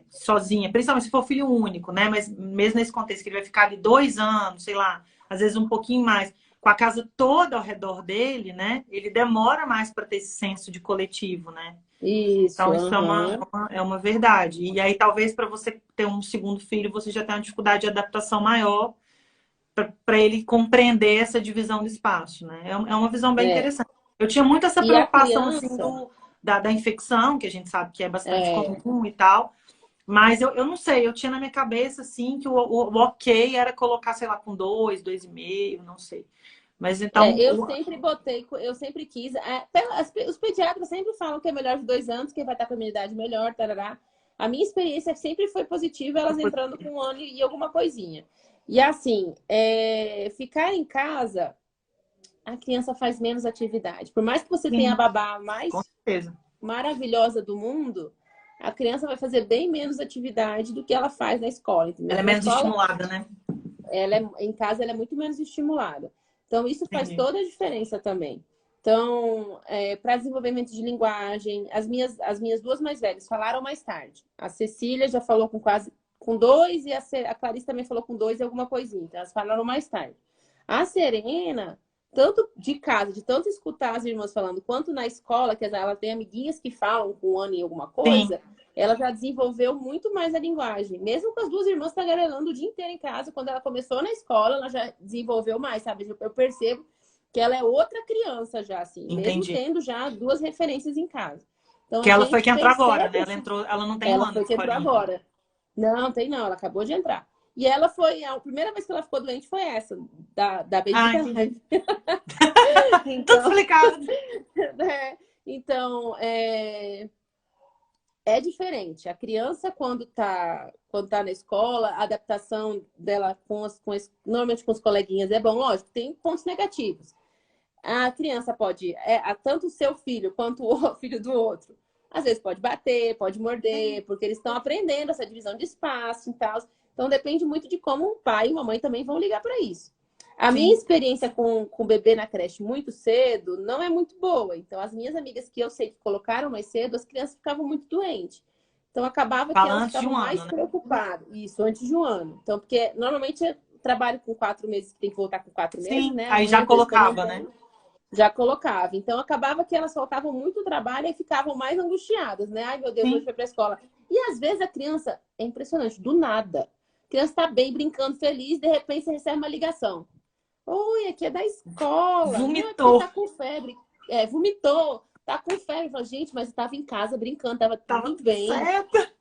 sozinha, principalmente se for filho único, né? Mas mesmo nesse contexto que ele vai ficar ali 2 anos, sei lá, às vezes um pouquinho mais com a casa toda ao redor dele, né? Ele demora mais para ter esse senso de coletivo, né? Isso, Então, isso aham. é uma verdade. E aí, talvez para você ter um segundo filho, você já tenha uma dificuldade de adaptação maior para ele compreender essa divisão do espaço, né? É uma visão bem É. interessante. Eu tinha muito essa E a preocupação, assim, criança, da infecção, que a gente sabe que é bastante é, comum e tal. Mas eu não sei, eu tinha na minha cabeça, assim, que o ok era colocar, sei lá, com 2, 2,5, não sei. Mas então, eu sempre botei, eu sempre quis. Os pediatras sempre falam que é melhor de 2 anos, que vai estar com a imunidade melhor, tarará. A minha experiência sempre foi positiva, elas entrando com 1 ano e alguma coisinha. E assim, ficar em casa, a criança faz menos atividade. Por mais que você tenha a sim, babá com mais certeza. maravilhosa do mundo, a criança vai fazer bem menos atividade do que ela faz na escola, entendeu? Ela é Na menos escola, estimulada, né? em casa, ela é muito menos estimulada. Então, isso faz Entendi. toda a diferença também. Então, para desenvolvimento de linguagem, as minhas duas mais velhas falaram mais tarde. A Cecília já falou com 2 e a Clarice também falou com 2 e alguma coisinha. Então, elas falaram mais tarde. A Serena, tanto de casa, de tanto escutar as irmãs falando, quanto na escola, que ela tem amiguinhas que falam com 1 ano e alguma Sim, coisa, ela já desenvolveu muito mais a linguagem. Mesmo com as duas irmãs tagarelando o dia inteiro em casa, quando ela começou na escola, ela já desenvolveu mais, sabe? Eu percebo que ela é outra criança já, assim, mesmo entendi. tendo já duas referências em casa. Então Que a ela foi gente que entrou agora, percebe né? Ela esse... entrou, ela não tem um Ela ano foi de que entrou escolinha. agora. Não, tem não, ela acabou de entrar. E ela foi, a primeira vez que ela ficou doente foi essa, da Ah, bendita entendi. raiva. Tudo Então, explicado. então, é diferente. A criança, quando tá na escola, a adaptação dela normalmente com os coleguinhas é bom. Lógico, tem pontos negativos. A criança pode, tanto o seu filho quanto o filho do outro, às vezes pode bater, pode morder, porque eles estão aprendendo essa divisão de espaço e tal. Então, depende muito de como o pai e a mãe também vão ligar para isso. A minha Sim. experiência com o bebê na creche muito cedo não é muito boa. Então, as minhas amigas que eu sei que colocaram mais cedo, as crianças ficavam muito doentes. Então, acabava que Fala elas antes de ficavam um mais ano, né? preocupadas. Isso, antes de 1 ano. Então, porque normalmente eu trabalho com 4 meses, que tem que voltar com 4 meses, Sim, né? A aí mãe, já às vezes, quando não colocava, né? tem, já colocava. Então, acabava que elas faltavam muito trabalho e ficavam mais angustiadas, né? Ai, meu Deus, hoje Sim. foi para a escola. E às vezes a criança, é impressionante, do nada. A criança está bem, brincando, feliz, de repente você recebe uma ligação. Oi, aqui é da escola. Não, é porque Vomitou. tá com febre. Vomitou, tá com febre. Eu falo, gente, mas eu tava em casa brincando, tava Tava tudo tudo bem, certo.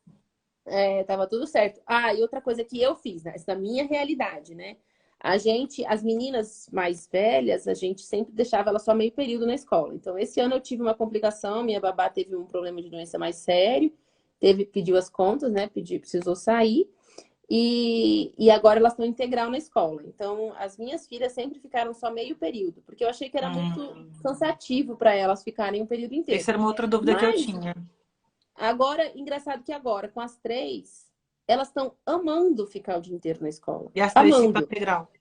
tava tudo certo. Ah, e outra coisa que eu fiz, né? Essa é a minha realidade, né? As meninas mais velhas, a gente sempre deixava elas só meio período na escola. Então, esse ano eu tive uma complicação, minha babá teve um problema de doença mais sério, pediu as contas, né? Precisou sair. E agora elas estão integral na escola. Então, as minhas filhas sempre ficaram só meio período, porque eu achei que era muito cansativo para elas ficarem um período inteiro. Essa era uma outra dúvida que eu Mas tinha. agora, engraçado que agora, com as três, elas estão amando ficar o dia inteiro na escola. E as três ficam Amando. integral.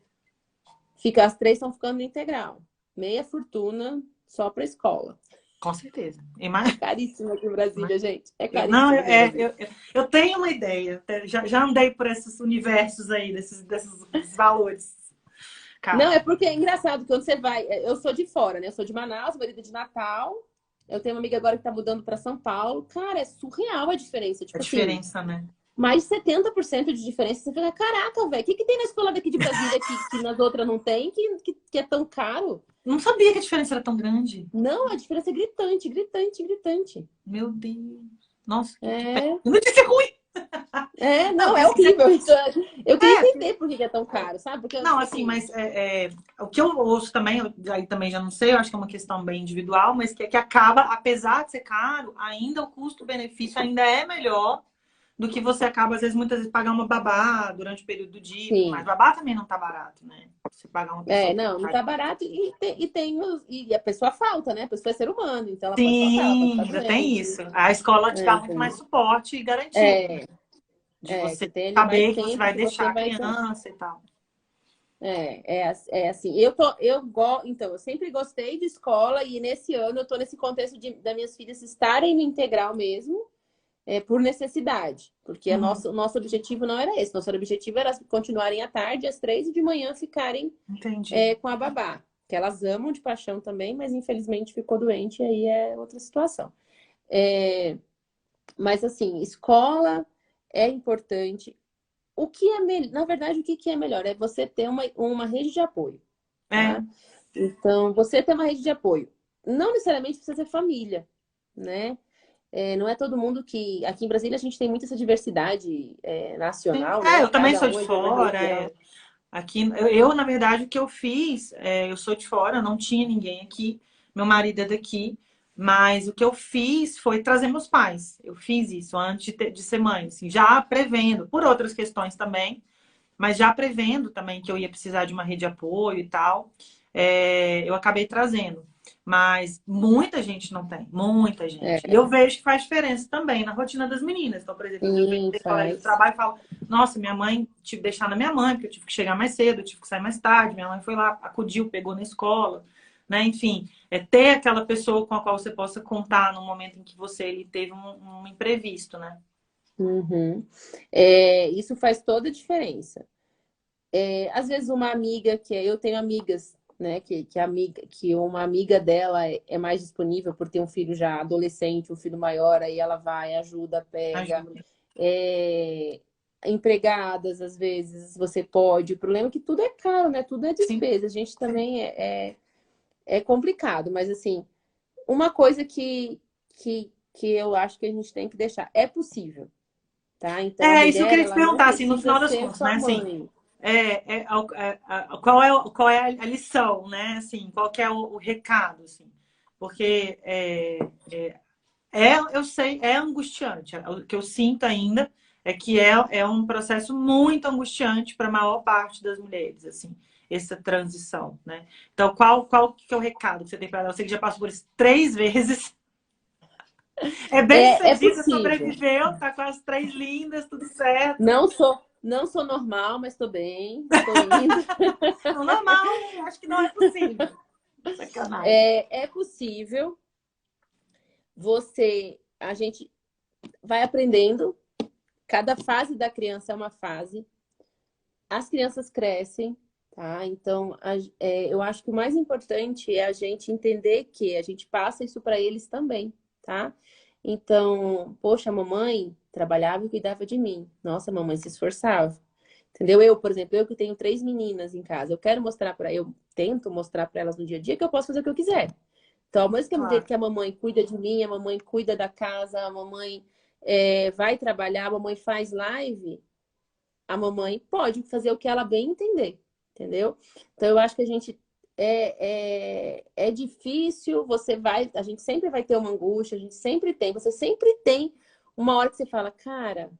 As três estão ficando integral. Meia fortuna só para escola. Com certeza. É caríssimo aqui em Brasília, gente. É Não, caríssimo aqui em Brasília. eu tenho uma ideia. Já andei por esses universos aí, desses valores. Não, Cara, é porque é engraçado que quando você vai. Eu sou de fora, né? Eu sou de Manaus, marido de Natal. Eu tenho uma amiga agora que tá mudando para São Paulo. Cara, é surreal a diferença. a Tipo assim, diferença, né? mais de 70% de diferença. Você fica, caraca, velho, o que tem na escola daqui de Brasília que nas outras não tem, que é tão caro? Não sabia que a diferença era tão grande. Não, a diferença é gritante, gritante, gritante. Meu Deus. Nossa, que péssimo. É, Notícia ruim. Não, não, é pesquisa. horrível isso. Eu queria entender por que é tão caro, sabe? Porque, Não, tipo assim, assim, mas o que eu ouço também, aí também já não sei, eu acho que é uma questão bem individual, mas que acaba, apesar de ser caro, ainda o custo-benefício ainda é melhor do que você acaba, às vezes, muitas vezes, pagar uma babá durante o período do dia e tudo mais. sim. Babá também não tá barato, né? Você pagar uma pessoa. Não tá barato e a pessoa falta, né? A pessoa é ser humano, então ela pode faltar, ela pode Sim, estar ainda tem doente. isso. A escola te dá muito mais Então, suporte e garantia, né? é, De você você tem ali mais saber que você tempo vai que deixar você a vai ter. criança e tal. É assim, então, eu sempre gostei de escola e nesse ano eu tô nesse contexto das minhas filhas estarem no integral mesmo, por necessidade, porque Uhum, o nosso objetivo não era esse, nosso objetivo era continuarem à tarde, às 3 e de manhã ficarem entendi. com a babá, que elas amam de paixão também, mas infelizmente ficou doente e aí é outra situação. É, mas assim, escola é importante. Na verdade, o que é melhor? É você ter uma rede de apoio, É, tá? Então, você ter uma rede de apoio. Não necessariamente precisa ser família, né? Não é todo mundo que... Aqui em Brasília a gente tem muita essa diversidade sim. nacional, né? Eu também Cada sou de um é de uma fora. região. Aqui, na verdade, o que eu fiz, eu sou de fora, não tinha ninguém aqui, meu marido é daqui, mas o que eu fiz foi trazer meus pais. Eu fiz isso antes de ser mãe, assim, já prevendo, por outras questões também, mas já prevendo também que eu ia precisar de uma rede de apoio e tal, eu acabei trazendo. Mas muita gente não tem, muita gente. E É, eu vejo que faz diferença também na rotina das meninas. Então, por exemplo, às vezes eu sim, tenho colega do faz. trabalho e falo, nossa, minha mãe, tive que deixar na minha mãe, porque eu tive que chegar mais cedo, eu tive que sair mais tarde. Minha mãe foi lá, acudiu, pegou na escola, né? Enfim, ter aquela pessoa com a qual você possa contar no momento em que você ele teve um imprevisto, né? Uhum. Isso faz toda a diferença. Às vezes uma amiga eu tenho amigas, né, que uma amiga dela é mais disponível por ter um filho já adolescente, um filho maior, aí ela vai, ajuda, pega. Ajuda. É, empregadas, às vezes, você pode. O problema é que tudo é caro, né? Tudo é Sim. despesa. A gente também é complicado, mas assim, uma coisa que eu acho que a gente tem que deixar, é possível, tá? Então a Isso eu mulher, queria te ela não perguntar, assim, no precisa final das ser contas, só né? Assim, mãe. qual é a lição, né? Assim, qual que é o recado, assim? Porque eu sei, é angustiante. O que eu sinto ainda é que é um processo muito angustiante para a maior parte das mulheres, assim, essa transição, né? Então, qual que é o recado que você tem para ela? Eu sei que já passou por isso 3 vezes. É bem É sucedida, possível. sobreviveu, tá com as 3 lindas, tudo certo. Não sou normal, mas estou bem, estou indo. Não, normal, acho que não é possível. Sacanagem. É possível. A gente vai aprendendo. Cada fase da criança é uma fase. As crianças crescem, tá? Então, eu acho que o mais importante é a gente entender que a gente passa isso para eles também, tá? Então, poxa, a mamãe trabalhava e cuidava de mim. Nossa, a mamãe se esforçava. Entendeu? Por exemplo, eu que tenho 3 meninas em casa, eu tento mostrar para elas no dia a dia que eu posso fazer o que eu quiser. Então, ao mesmo tempo Claro. que a mamãe cuida de mim, a mamãe cuida da casa, a mamãe vai trabalhar, a mamãe faz live, a mamãe pode fazer o que ela bem entender, entendeu? Então, eu acho que a gente é difícil, a gente sempre vai ter uma angústia, você sempre tem uma hora que você fala, cara,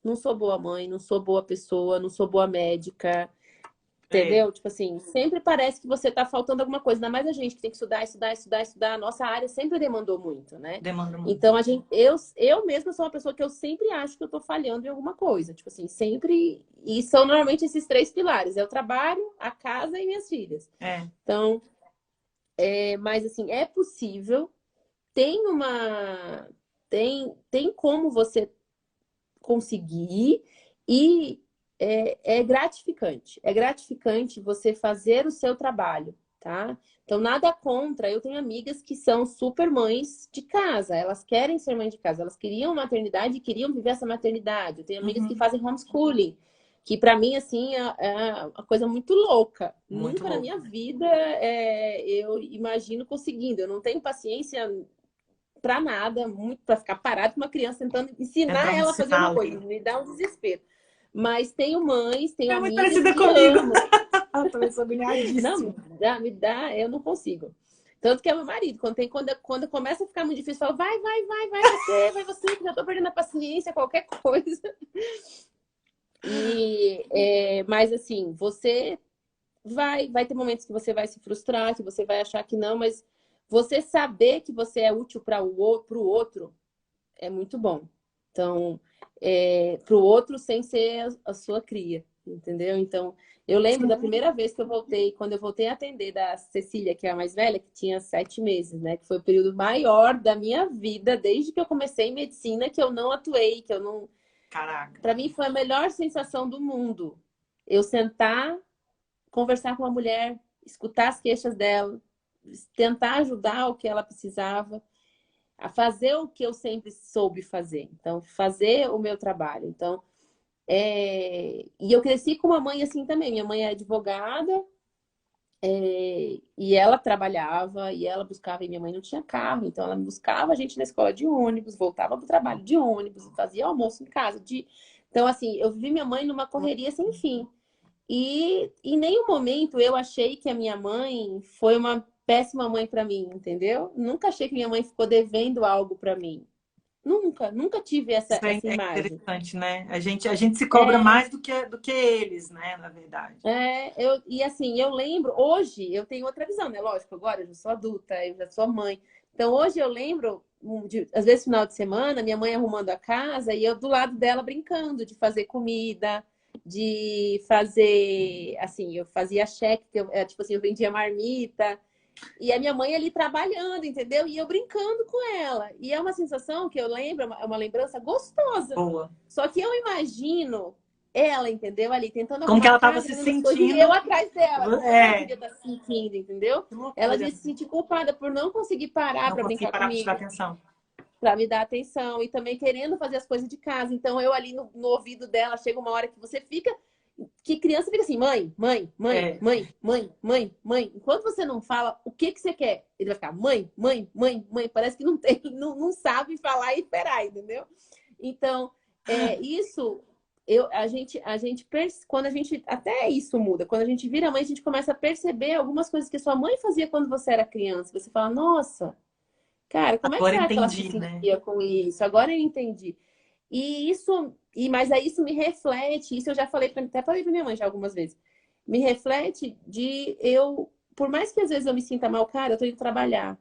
não sou boa mãe, não sou boa pessoa, não sou boa médica, É, entendeu? Tipo assim, sempre parece que você tá faltando alguma coisa, ainda mais a gente que tem que estudar, estudar, estudar, estudar. A nossa área sempre demandou muito, né? demanda muito. Então, eu mesma sou uma pessoa que eu sempre acho que eu tô falhando em alguma coisa. Tipo assim, sempre. E são normalmente esses 3 pilares: é o trabalho, a casa e minhas filhas. É, Então, mas assim, é possível, tem uma. Tem como você conseguir e é gratificante. É gratificante você fazer o seu trabalho, tá? Então, nada contra. Eu tenho amigas que são super mães de casa. Elas querem ser mães de casa. Elas queriam maternidade e queriam viver essa maternidade. Eu tenho amigas que uhum, fazem homeschooling. Que para mim, assim, é uma coisa muito louca. muito Nunca na louco. minha vida eu imagino conseguindo. Eu não tenho paciência para nada, muito para ficar parado com uma criança tentando ensinar Tentando ela a fazer ensinar uma coisa, ali. me dá um desespero. Mas tenho mães, tenho É muito amigas parecida que comigo. amam. Eu também sou Não, agoniadíssima. eu não consigo. Tanto que é meu marido, quando começa a ficar muito difícil, fala, vai você, que já tô perdendo a paciência, qualquer coisa. Mas assim, vai ter momentos que você vai se frustrar, que você vai achar que não, mas você saber que você é útil para o outro é muito bom. Então, para o outro sem ser a sua cria, entendeu? Então, eu lembro da primeira vez que eu voltei, quando eu voltei a atender da Cecília, que é a mais velha, que tinha 7 meses, né? Que foi o período maior da minha vida, desde que eu comecei em medicina, que eu não atuei, que eu não... Caraca. Para mim foi a melhor sensação do mundo. Eu sentar, conversar com uma mulher, escutar as queixas dela, tentar ajudar o que ela precisava, a fazer o que eu sempre soube fazer. Então, fazer o meu trabalho. Então, e eu cresci com uma mãe assim também. Minha mãe é advogada, e ela trabalhava, e ela buscava, e minha mãe não tinha carro, então ela buscava a gente na escola de ônibus, voltava para o trabalho de ônibus, fazia almoço em casa. Então, assim, eu vi minha mãe numa correria sem fim. E em nenhum momento eu achei que a minha mãe foi uma péssima mãe para mim, entendeu? Nunca achei que minha mãe ficou devendo algo para mim. Nunca, nunca tive Isso essa é imagem. interessante, né? A gente se cobra É, mais do que eles, né? Na verdade. e assim, eu lembro, hoje eu tenho outra visão, né? Lógico, agora eu já sou adulta, eu já sou mãe. Então hoje eu lembro, às vezes final de semana, minha mãe arrumando a casa e eu do lado dela brincando de fazer comida, de fazer, assim, eu fazia cheque, tipo assim, eu vendia marmita. E a minha mãe ali trabalhando, entendeu? E eu brincando com ela. E é uma sensação que eu lembro, é uma lembrança gostosa. Boa. Só que eu imagino ela, entendeu? Ali tentando Como que arrumar a ela estava casa, se fazendo as coisas, e eu sentindo? atrás dela. Como ela É, devia estar se sentindo, entendeu? que Ela loucura. devia se sentir culpada por não conseguir parar Não para consegui brincar parar para te dar comigo, atenção. para me dar atenção e também querendo fazer as coisas de casa. Então eu ali no ouvido dela, chega uma hora que você fica que criança fica assim, mãe, mãe, mãe, É, mãe, mãe, mãe, mãe. Enquanto você não fala o que você quer, ele vai ficar mãe, mãe, mãe, mãe. Parece que não tem, não sabe falar e esperar, entendeu? Então, isso, quando a gente, até isso muda. Quando a gente vira mãe, a gente começa a perceber algumas coisas que sua mãe fazia quando você era criança. Você fala, nossa, cara, como é que agora será que ela se entendi, né? sentia com isso? Agora eu entendi. Mas aí isso me reflete, isso eu já falei, até falei pra minha mãe já algumas vezes. Me reflete por mais que às vezes eu me sinta mal, cara, eu tô indo trabalhar.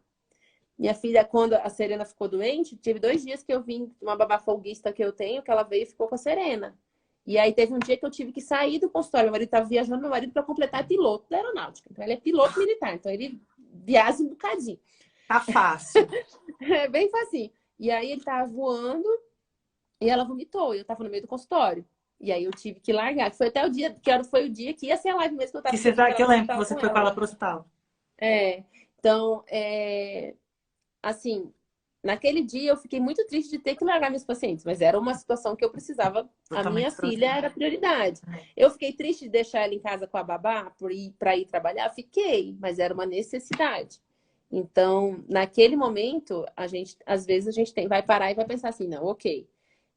Minha filha, quando a Serena ficou doente, teve 2 dias que eu vim, uma babá folguista que eu tenho, que ela veio e ficou com a Serena. E aí teve um dia que eu tive que sair do consultório. Meu marido estava viajando, meu marido para completar piloto da aeronáutica. Então ele é piloto militar, então ele viaja um bocadinho. Tá fácil. É bem facinho. E aí ele tava voando e ela vomitou. E eu tava no meio do consultório. E aí eu tive que largar. Que foi até o dia, foi o dia que ia ser a live mesmo que eu tava indo Que ela eu pro lembro que hospital você com foi com ela ela. pro hospital. É. Então, assim, naquele dia eu fiquei muito triste de ter que largar meus pacientes, mas era uma situação que eu precisava. A minha Totalmente filha extraordinário. era prioridade. É. Eu fiquei triste de deixar ela em casa com a babá para ir trabalhar? Fiquei, mas era uma necessidade. Então, naquele momento, às vezes a gente vai parar e vai pensar assim, não, ok,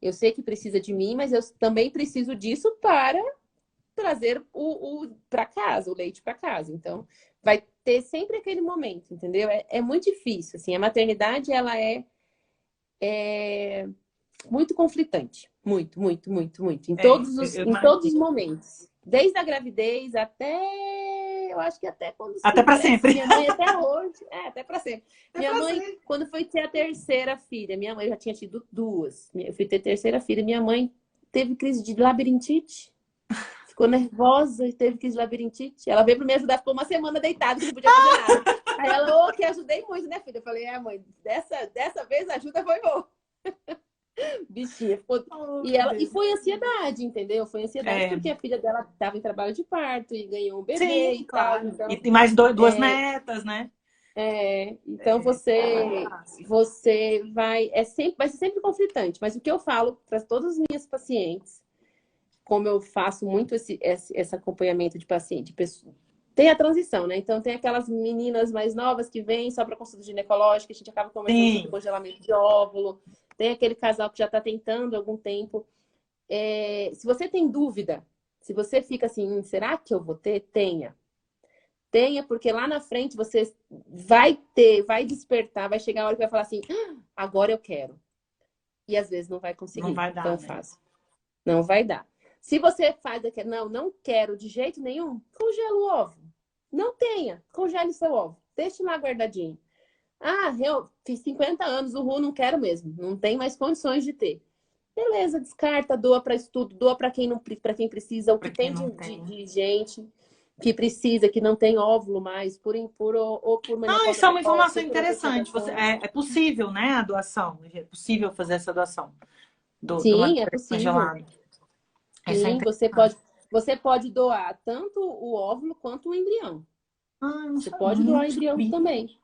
eu sei que precisa de mim, mas eu também preciso disso para trazer para casa, o leite para casa. Então, vai ter sempre aquele momento, entendeu? É muito difícil, assim, a maternidade, ela é muito conflitante. Muito, muito, muito, muito. Em É, todos eu em todos imagino. os momentos. Desde a gravidez eu acho que até quando Até se para cresce. sempre. Minha mãe até hoje, até para sempre. Até Minha para mãe, sempre. quando foi ter a terceira filha, minha mãe já tinha tido 2. Eu fui ter a terceira filha, minha mãe teve crise de labirintite. Ficou nervosa e teve crise de labirintite. Ela veio para me ajudar, ficou uma semana deitada, que não podia fazer nada. Aí ela, que ajudei muito, né, filha? Eu falei, mãe, dessa vez a ajuda foi boa. Bichinha, ficou... Oh, E, meu ela, e Deus. foi ansiedade, entendeu? Foi ansiedade É, porque a filha dela estava em trabalho de parto e ganhou um bebê sim, e tal. claro. E Então, tem mais duas netas, né? então Fácil. você vai ser sempre conflitante. Mas o que eu falo para todas as minhas pacientes, como eu faço muito esse acompanhamento de paciente, tem a transição, né? Então, tem aquelas meninas mais novas que vêm só para consulta ginecológica, a gente acaba conversando sobre Sim, congelamento de óvulo. Tem aquele casal que já está tentando há algum tempo. Se você tem dúvida, se você fica assim, será que eu vou ter? Tenha. Tenha, porque lá na frente você vai despertar, vai chegar a hora que vai falar assim, agora eu quero. E às vezes não vai não conseguir vai tão dar, né? fácil. Não vai dar. Se você faz não quero de jeito nenhum, congela o ovo. Não tenha. Congele seu óvulo. Deixe lá guardadinho. Ah, eu fiz 50 anos, o RU não quero mesmo. Não tem mais condições de ter. Beleza, descarta, doa para estudo, doa para quem não, para quem precisa. O que Para quem tem não tem. de gente que precisa, que não tem óvulo mais, ou por Ah, menopausa isso é uma precoce, informação ou por outra interessante. situação. É possível, né, a doação? É possível fazer essa doação do Sim, é material possível. congelado. Isso é Sim, interessante. você pode doar tanto o óvulo quanto o embrião. Ah, eu não Você sabia, pode doar não embrião sabia. também.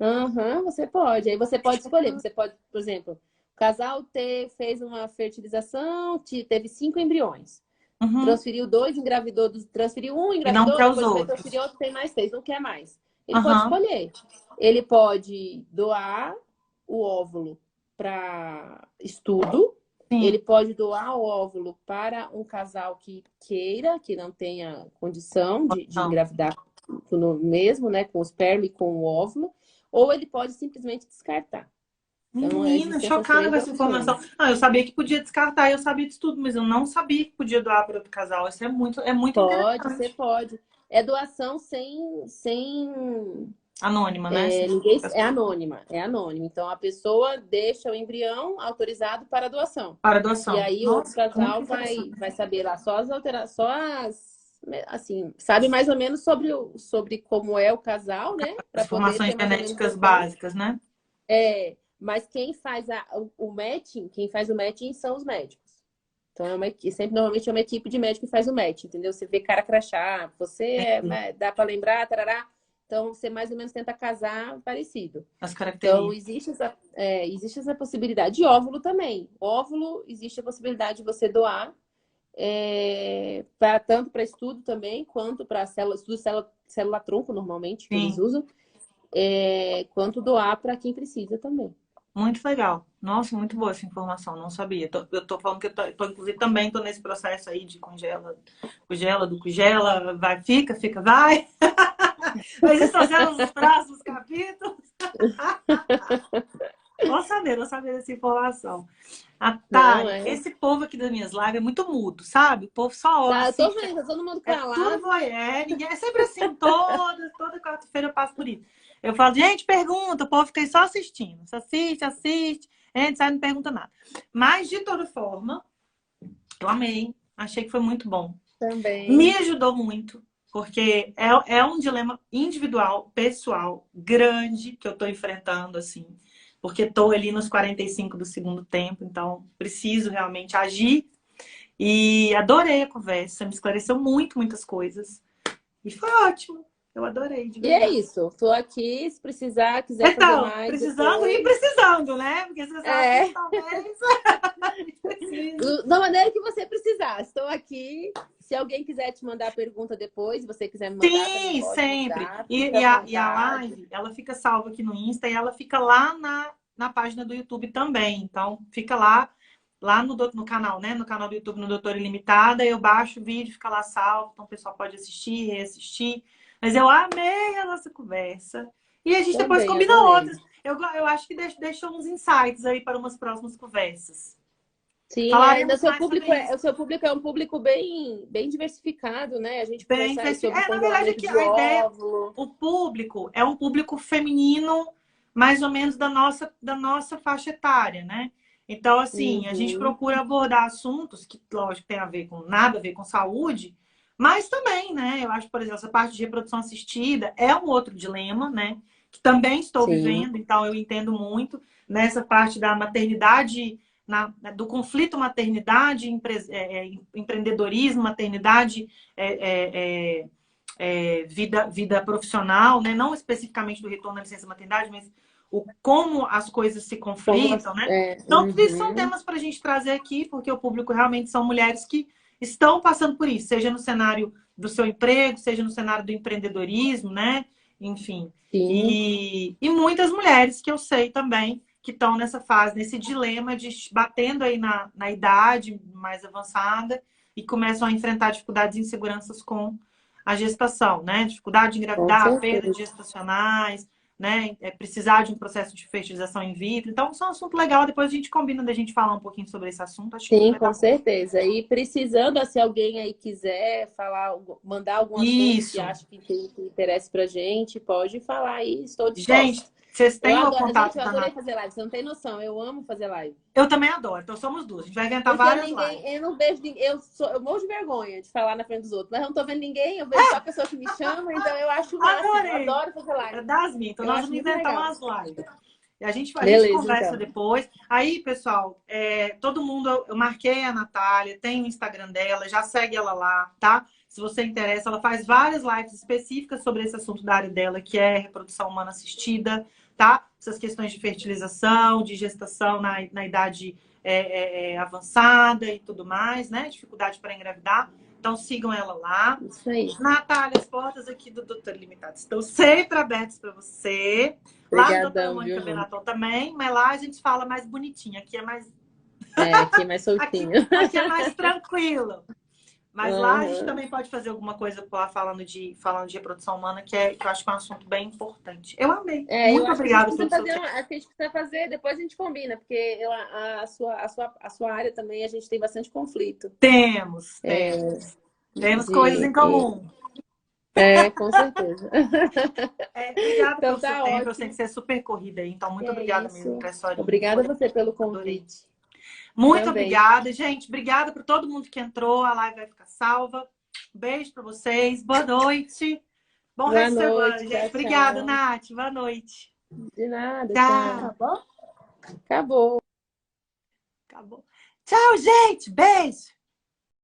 Aham, você pode. Aí você pode escolher. Você pode, por exemplo, o casal fez uma fertilização, teve 5 embriões. Uhum. Transferiu dois, engravidou, transferiu um, E não engravidou, para os depois foi outros. transferir outro, tem mais 6, não quer mais. Ele pode Aham. escolher. Ele pode doar o óvulo para estudo, ele Sim. pode doar o óvulo para um casal que queira, que não tenha condição de Não. engravidar no mesmo, né, com o esperma e com o óvulo, ou ele pode simplesmente descartar. Então, Menina, existem essas chocada três com essa informação. opções. Ah, eu sabia que podia descartar, eu sabia disso tudo, mas eu não sabia que podia doar para outro casal. Isso é muito Pode, você interessante. pode. É doação sem Anônima, né? ninguém, é anônima, é anônima. Então a pessoa deixa o embrião autorizado para doação. Para E doação. aí o outro Nossa, muito casal interessante. vai saber lá só as alterações, só as assim, sabe mais ou menos sobre como é o casal, né? As Para poder informações ter mais ou menos genéticas noção. básicas, né? Mas quem faz o matching, quem faz o matching são os médicos. Então, sempre normalmente é uma equipe de médico que faz o match, entendeu? Você vê cara crachá, você Entendi. dá para lembrar, tarará. Então, você mais ou menos tenta casar parecido. As Então, características. existe essa possibilidade. De óvulo também. Óvulo, existe a possibilidade de você doar, tanto para estudo também, quanto para estudo célula-tronco, normalmente, que eles Sim, usam, quanto doar para quem precisa também. muito legal. Nossa, muito boa essa informação, não sabia. Eu tô falando que inclusive, também tô nesse processo aí de congela, vai, fica, vai. Mas isso serão os próximos capítulos. Vou saber dessa informação. Ah, Não, Thalia, esse povo aqui das minhas lives é muito mudo, sabe? O povo só Tá, eu tô assiste, vendo, tá todo mundo é tudo calado. voyeur, ninguém, é sempre assim, toda quarta-feira eu passo por isso. Eu falo, gente, pergunta, o povo fica aí só assistindo. Você assiste, entra, sai, não pergunta nada. Mas, de toda forma, eu amei, achei que foi muito bom. Me Também. ajudou muito, porque é um dilema individual, pessoal, grande, que eu tô enfrentando, assim. Porque tô ali nos 45 do segundo tempo, então preciso realmente agir. E adorei a conversa, me esclareceu muitas coisas. E foi ótimo. Eu adorei, de E é verdade. isso. Tô aqui. Se precisar, quiser fazer Então, mais precisando e depois. precisando, né? Porque você sabe que É, talvez a gente precise. da maneira que você precisar. Estou aqui. Se alguém quiser te mandar pergunta depois, se você quiser me mandar, também Sim, pode sempre. mandar. E, Fique e à a, e a vontade. live, ela fica salva aqui no Insta e ela fica lá na página do YouTube também. Então, fica lá no canal, né? No canal do YouTube, no Doutora Ilimitada. Eu baixo o vídeo, fica lá salvo. Então, o pessoal pode assistir, reassistir. Mas eu amei a nossa conversa. E a gente depois Também, combina adorei. outras. Eu acho que deixou uns insights aí para umas próximas conversas. Sim, ainda Falaremos mais sobre isso. o seu público é um público bem diversificado, né? A gente Bem, conversar aí sobre na verdade, congelamento aqui de a ideia, óvulo. o público é um público feminino, mais ou menos da nossa faixa etária, né? Então, assim, a gente Uhum. procura abordar assuntos que, lógico, tem a ver com nada a ver com saúde, mas também, né? Eu acho, por exemplo, essa parte de reprodução assistida é um outro dilema, né? Que também estou Sim, vivendo, então eu entendo muito nessa parte da maternidade, do conflito maternidade, empreendedorismo, maternidade é, é, vida profissional, né? Não especificamente do retorno à licença maternidade, mas como as coisas se como conflitam, né? Então, tudo isso são uhum. temas para a gente trazer aqui, porque o público realmente são mulheres que estão passando por isso, seja no cenário do seu emprego, seja no cenário do empreendedorismo, né? Enfim. Sim, E muitas mulheres que eu sei também que estão nessa fase, nesse dilema de batendo aí na idade mais avançada e começam a enfrentar dificuldades e inseguranças com a gestação, né? Dificuldade de com engravidar, perda de certeza. gestacionais, né, precisar de um processo de fertilização in vitro. Então, isso é um assunto legal. Depois a gente combina da gente falar um pouquinho sobre esse assunto. Acho que Sim, vai dar com bom. certeza. E precisando, se alguém aí quiser falar, mandar algum assunto que Isso. acha que interessa pra gente, pode falar aí, estou Gente, disposta. vocês Eu têm o adoro, gente, contato eu da adorei Nath? fazer live, você não tem noção, eu amo fazer live. Eu também adoro. Então, somos duas. A gente vai inventar Porque várias ninguém, lives. eu não vejo ninguém, eu morro de vergonha de falar na frente dos outros, mas eu não tô vendo ninguém, eu vejo só a pessoa que me chama, então eu acho o máximo, eu Adorei! adoro fazer live. Das minhas. Então, Eu nós acho vamos muito inventar legal. umas lives. E a gente Beleza, conversa então. depois. Aí, pessoal, todo mundo, eu marquei a Natália, tem o Instagram dela, já segue ela lá, tá? Se você interessa, ela faz várias lives específicas sobre esse assunto da área dela, que é reprodução humana assistida, tá? Essas questões de fertilização, de gestação na idade avançada e tudo mais, né? Dificuldade para engravidar. Então, sigam ela lá. Isso aí. Natália, as portas aqui do Doutor Limitado estão sempre abertas para você. Lá no Doutora Obrigadão, Mônica viu, gente? Benatol também, mas lá a gente fala mais bonitinho. Aqui é mais, Aqui é mais soltinho. aqui é mais tranquilo. Mas lá a gente Uhum. também pode fazer alguma coisa lá falando de reprodução humana, que eu acho que é um assunto bem importante. Eu amei. Eu Muito acho que a gente obrigada precisa pelo seu fazer, tempo. acho que a gente precisa fazer, depois a gente combina, porque a sua área também a gente tem bastante conflito. Temos coisas em comum. Com certeza. Obrigada Então pelo seu tá tempo. Eu ótimo. sei que você é super corrida aí, então muito É obrigada mesmo isso. por essa horinha. Obrigada a Foi, você pelo adorei. convite. Muito Também. obrigada, gente. Obrigada por todo mundo que entrou. A live vai ficar salva. Beijo para vocês. Boa noite. Bom Boa resto de semana, noite. gente. Tchau, Obrigada, tchau. Nath. Boa noite. De nada, Tchau. tchau. Acabou. Acabou. Tchau, gente. Beijo.